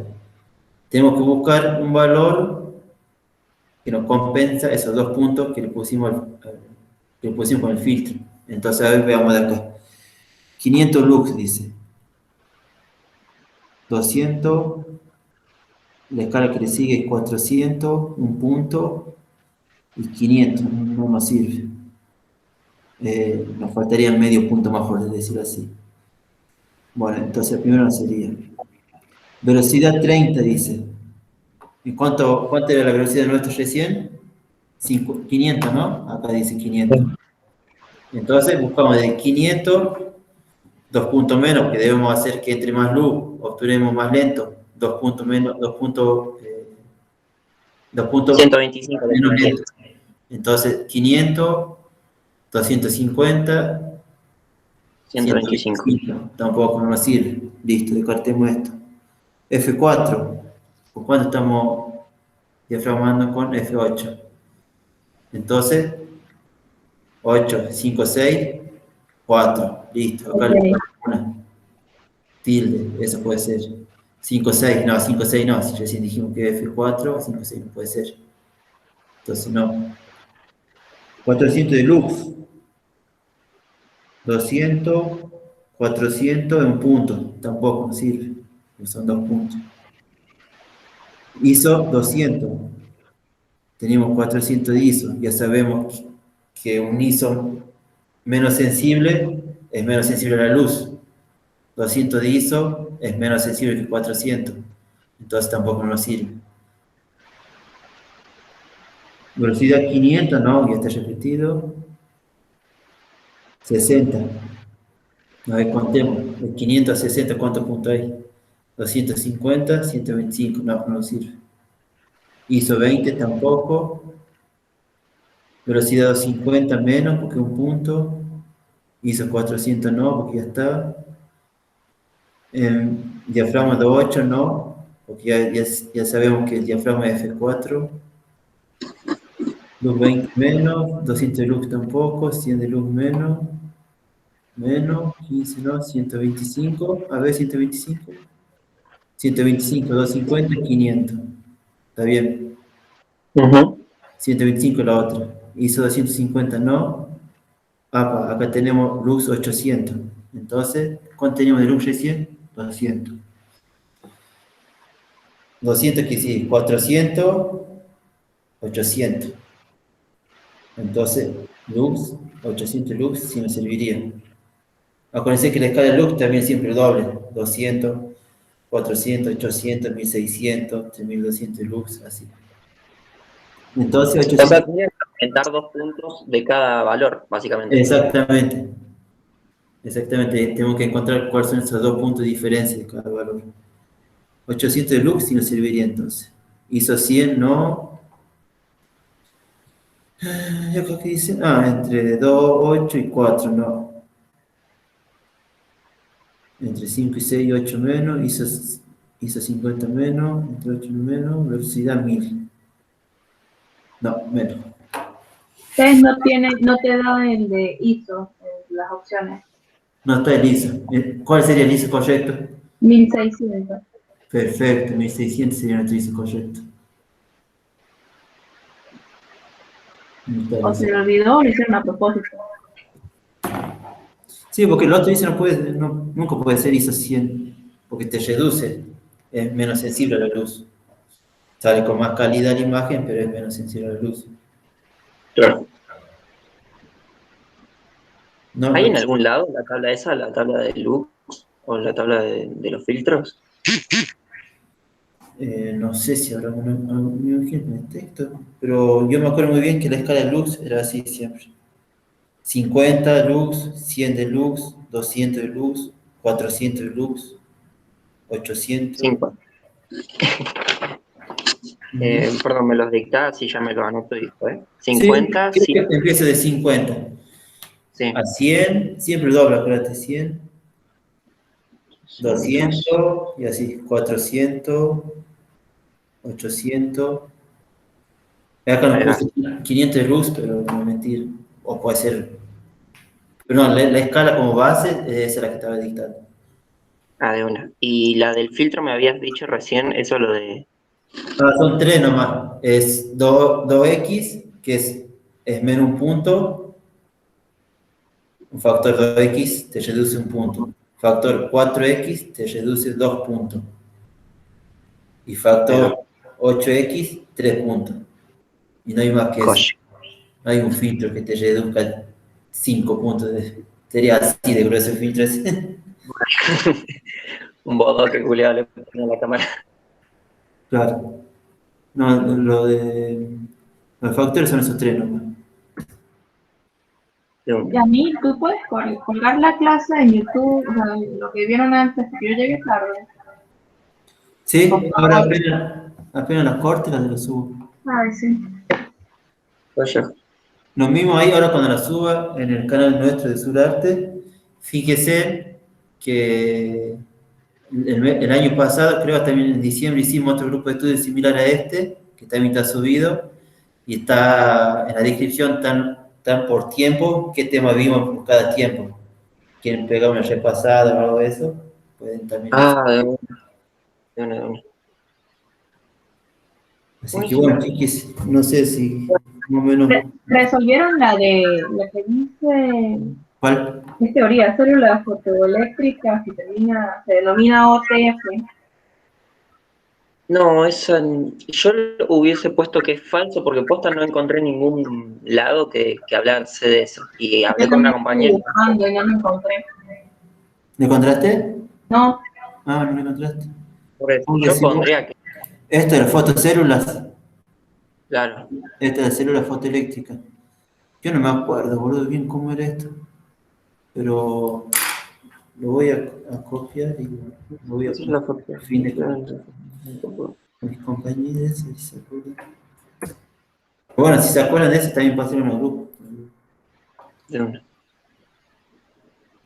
tenemos que buscar un valor que nos compensa esos 2 puntos que le pusimos con el filtro. Entonces, a ver, veamos de acá. 500 lux, dice. 200. La escala que le sigue es 400, un punto. Y 500, no nos sirve. Nos faltaría medio punto más, por decirlo así. Bueno, entonces primero sería velocidad 30, dice. ¿Y cuánto era la velocidad de nuestro recién? 500, ¿no? Acá dice 500. Entonces buscamos de 500, 2 puntos menos, que debemos hacer que entre más luz, obturemos más lento. 2 puntos menos, 2 puntos 125 menos lento. Entonces 500, 250, 125. Tampoco no nos sirve. Listo, descartemos esto. F4. ¿Por cuánto estamos diafragmando con F8? Entonces, 8, 5, 6. 4, listo. Acá Ok. le pongo una tilde, eso puede ser. 5, 6, no, 5, 6 no. Si recién dijimos que F4, 5, 6 no puede ser. Entonces no. 400 de lux. 200, 400 en un punto. Tampoco no sirve. Son 2 puntos. ISO 200. Tenemos 400 de ISO. Ya sabemos que un ISO menos sensible es menos sensible a la luz. 200 de ISO es menos sensible que 400. Entonces tampoco nos sirve. Velocidad 500, no, ya está repetido. 60. A ver, contemos. De 500 a 60, ¿cuántos puntos hay? 250, 125, no, no sirve. ISO 20 tampoco. Velocidad 250 menos porque un punto. ISO 400 no, porque ya está. Diafragma de 8 no, porque ya sabemos que el diafragma es F4. Luz 20 menos, 200 de luz tampoco, 100 de luz menos, 15 no, 125, a ver, 125. 125, 250, 500. Está bien. 125 la otra. ISO 250 no. Acá tenemos luz 800. Entonces, ¿cuánto teníamos de luz recién? 200. 200 que sí, 400, 800. Entonces, lux, 800 lux, sí me serviría. Acuérdense que la escala de lux también siempre doble. 200, 400, 800, 1600, 3200 lux, así. Entonces, O 800... sea, tendría que aumentar 2 puntos de cada valor, básicamente. Exactamente. Exactamente. Tenemos que encontrar cuáles son esos 2 puntos de diferencia de cada valor. 800 de lux sí nos serviría entonces. ISO 100 no. Yo creo que dice, entre 2, 8 y 4, no. Entre 5 y 6, 8 menos, ISO 50 menos, entre 8 y menos, velocidad 1000. No, menos. Ustedes no te dan el de ISO, las opciones. No está el ISO. ¿Cuál sería el ISO correcto? 1600. Perfecto, 1600 sería nuestro ISO correcto. No está el O ISO. se lo olvidó o lo hicieron a propósito. Sí, porque el otro ISO nunca puede ser ISO 100, porque te reduce, es menos sensible a la luz. Sale con más calidad la imagen, pero es menos sensible a la luz. Claro. No, ¿Hay en algún lado la tabla esa, la tabla de lux o la tabla de los filtros? no sé si habrá una imagen en el texto, pero yo me acuerdo muy bien que la escala de lux era así siempre. 50 lux, 100 de lux, 200 de lux, 400 de lux, 800. 5. Perdón, me los dictás y ya me los anoto y después. 50, Sí, 100. creo que empieza de 50 Sí. a 100, siempre dobla, acuérdate, 100, 200 y así, 400, 800. Acá nos puse 500 de luz, pero no mentir, o puede ser. Pero no, la escala como base es la que estaba dictando. De una. Y la del filtro me habías dicho recién, eso lo de... Son 3 nomás. Es 2x, que es menos un punto. Un factor 2x te reduce un punto. Factor 4x te reduce 2 puntos. Y factor 8x, 3 puntos. Y no hay más que eso. No hay un filtro que te reduzca 5 puntos. Sería así de grueso el filtro ese. Un bodón que culiado le pone a la cámara. Claro. No, los factores son esos 3 nomás. Y a mí, tú puedes colgar la clase en YouTube, o sea, lo que vieron antes, que yo llegué tarde. Sí, ahora apenas las cortes las subo. Ay, sí. Oye, Lo mismo ahí, ahora cuando la suba en el canal nuestro de Surarte, fíjese que el año pasado, creo que también en diciembre, hicimos otro grupo de estudios similar a este, que también está subido, y está en la descripción tan por tiempo, qué tema vimos por cada tiempo. quieren pegar una repasada o algo de eso, pueden también. Ah, de una. Así que bueno, chiquis, no sé si más o menos. Resolvieron la que dice, ¿Cuál? es teoría, célula fotoeléctrica, se denomina OTF. No, yo hubiese puesto que es falso porque posta no encontré ningún lado que hablase de eso. Y hablé Yo con una también estuve compañera. buscando y no lo encontré. ¿Le encontraste? No, Ah, no le encontraste. Por eso, ¿Cómo yo decimos? pondría que, Esto de las fotocélulas. claro. Esta es la célula fotoeléctrica. Yo no me acuerdo, boludo, bien cómo era esto. Pero lo voy a copiar y lo voy a Esa es la foto. definir con mis compañeros. Si se acuerdan. Bueno, si se acuerdan de eso, también pasaron al grupo. De una.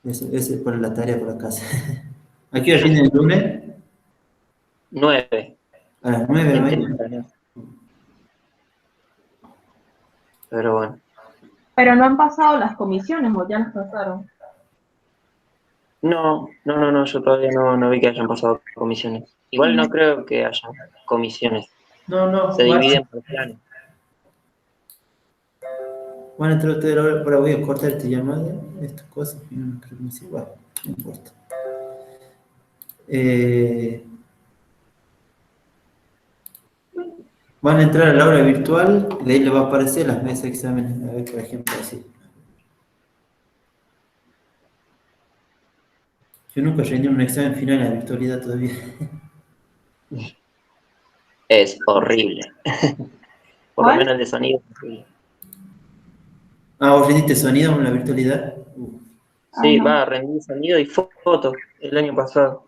Eso es para la tarea por la casa. ¿A qué hora viene el lunes? 9. A las 9 de la Bien mañana. temprano. Pero bueno. pero no han pasado las comisiones o ya las pasaron. No, yo todavía no vi que hayan pasado comisiones. Igual no creo que haya comisiones. No, Se bueno, dividen por planes. van a entrar ustedes ahora, ahora voy a cortar esta llamada, estas cosas, y no creo que me sirva, no importa. Van a entrar al aula virtual, de ahí le va a aparecer las mesas de examen, a ver, por ejemplo, así. Yo nunca rendí un examen final en la virtualidad todavía. Es horrible. Por lo ¿Cuál? menos el de sonido es horrible. Ah, ¿vos rendiste sonido en la virtualidad? Ah, Sí, no. rendí sonido y foto el año pasado.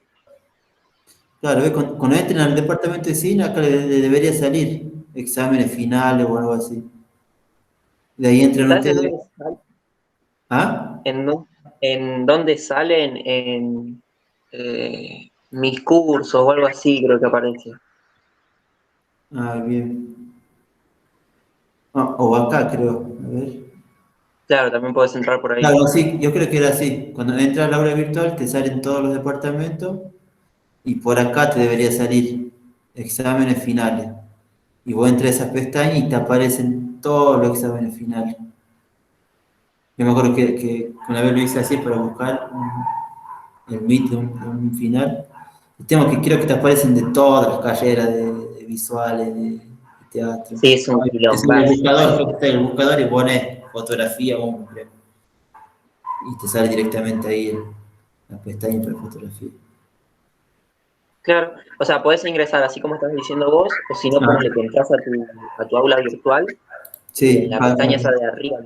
Claro, cuando entren al departamento de cine, acá le debería salir exámenes finales o algo así. De ahí entran ¿Sabes ustedes. ¿Ah? en dónde salen? En mis cursos o algo así, creo que aparece. Ah, bien. Ah, o acá, creo. A ver. Claro, también puedes entrar por ahí. Claro, sí, yo creo que era así. Cuando entras al aula virtual, te salen todos los departamentos y por acá te debería salir exámenes finales. Y vos entras a esas pestañas y te aparecen todos los exámenes finales. Yo me acuerdo que una vez lo hice así para buscar el Meet de un final. El tema es que creo que te aparecen de todas las carreras, de visuales, de teatro. Sí, es un Es el quilombazo. buscador, creo que está en el buscador y pones fotografía o creo. Y te sale directamente ahí la pestaña para fotografía. Claro, o sea, podés ingresar así como estás diciendo vos, o si no, Ah, ponele que entras a tu aula virtual y en sí, la pestaña esa de arriba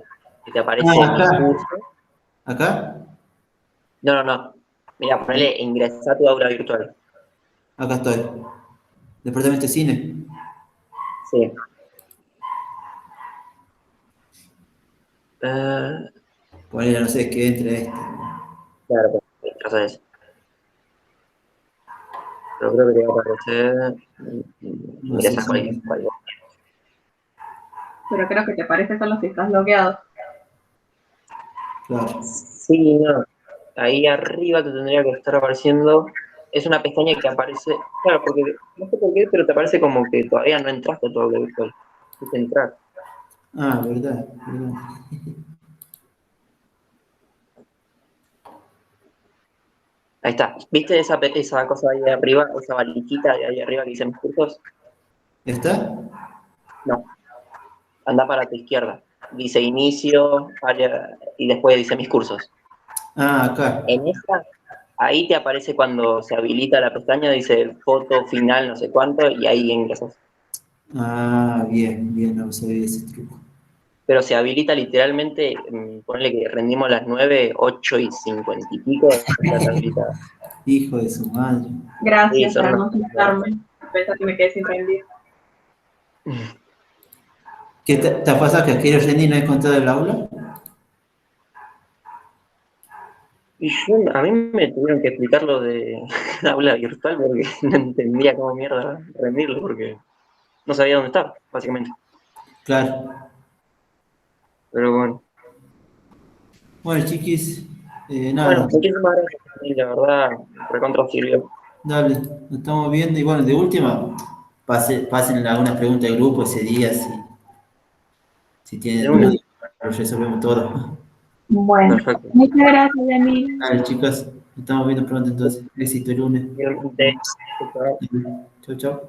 que te aparece ah, mis acá, cursos. acá, No. Mira, ponele ingresar a tu aula virtual. acá estoy. Departamento de cine. Sí. Ah, Ponele, no sé, que entre este. claro, pues, entras a eso. Pero creo que te va a aparecer. No sé Ingresas si. cualquier. Pero creo que te parece solo si estás logueado. Claro. Sí, no. Ahí arriba te tendría que estar apareciendo. Es una pestaña que aparece. Claro, porque no sé por qué, pero te aparece como que todavía no entraste a tu aula virtual. Tienes que entrar. Ah, verdad. Ahí está. ¿Viste esa cosa ahí arriba? Esa valiquita de ahí arriba que dice mis cursos. ¿Está? No. Anda para tu izquierda. Dice inicio, área, y después dice mis cursos. Ah, acá. En esa, ahí te aparece cuando se habilita la pestaña, dice foto final, no sé cuánto, y ahí ingresas. Ah, bien, no sabía ese truco. Pero se habilita literalmente, ponle que rendimos las 9, 8 y 50 y pico, ya está habilitada. Hijo de su madre. Sí, Gracias son para unos... no asustarme. Pensé que me quedé sin rendir. ¿Qué te ha pasado que aquello Jenny no he contado del aula? Y a mí me tuvieron que explicar lo de aula virtual porque no entendía cómo mierda rendirlo, porque no sabía dónde estaba, básicamente. Claro. Pero bueno. Bueno, chiquis, Nada, Bueno, muchísimas gracias, Emil, la verdad, recontra sirvió. dale, nos estamos viendo y bueno, de última, pasen algunas preguntas de grupo ese día si De tienen una. dudas, lo resolvemos todo. Bueno, Perfecto. muchas gracias, Emil. Dale, chicos, nos estamos viendo pronto entonces. Éxito el lunes. Realmente, Chau, chau.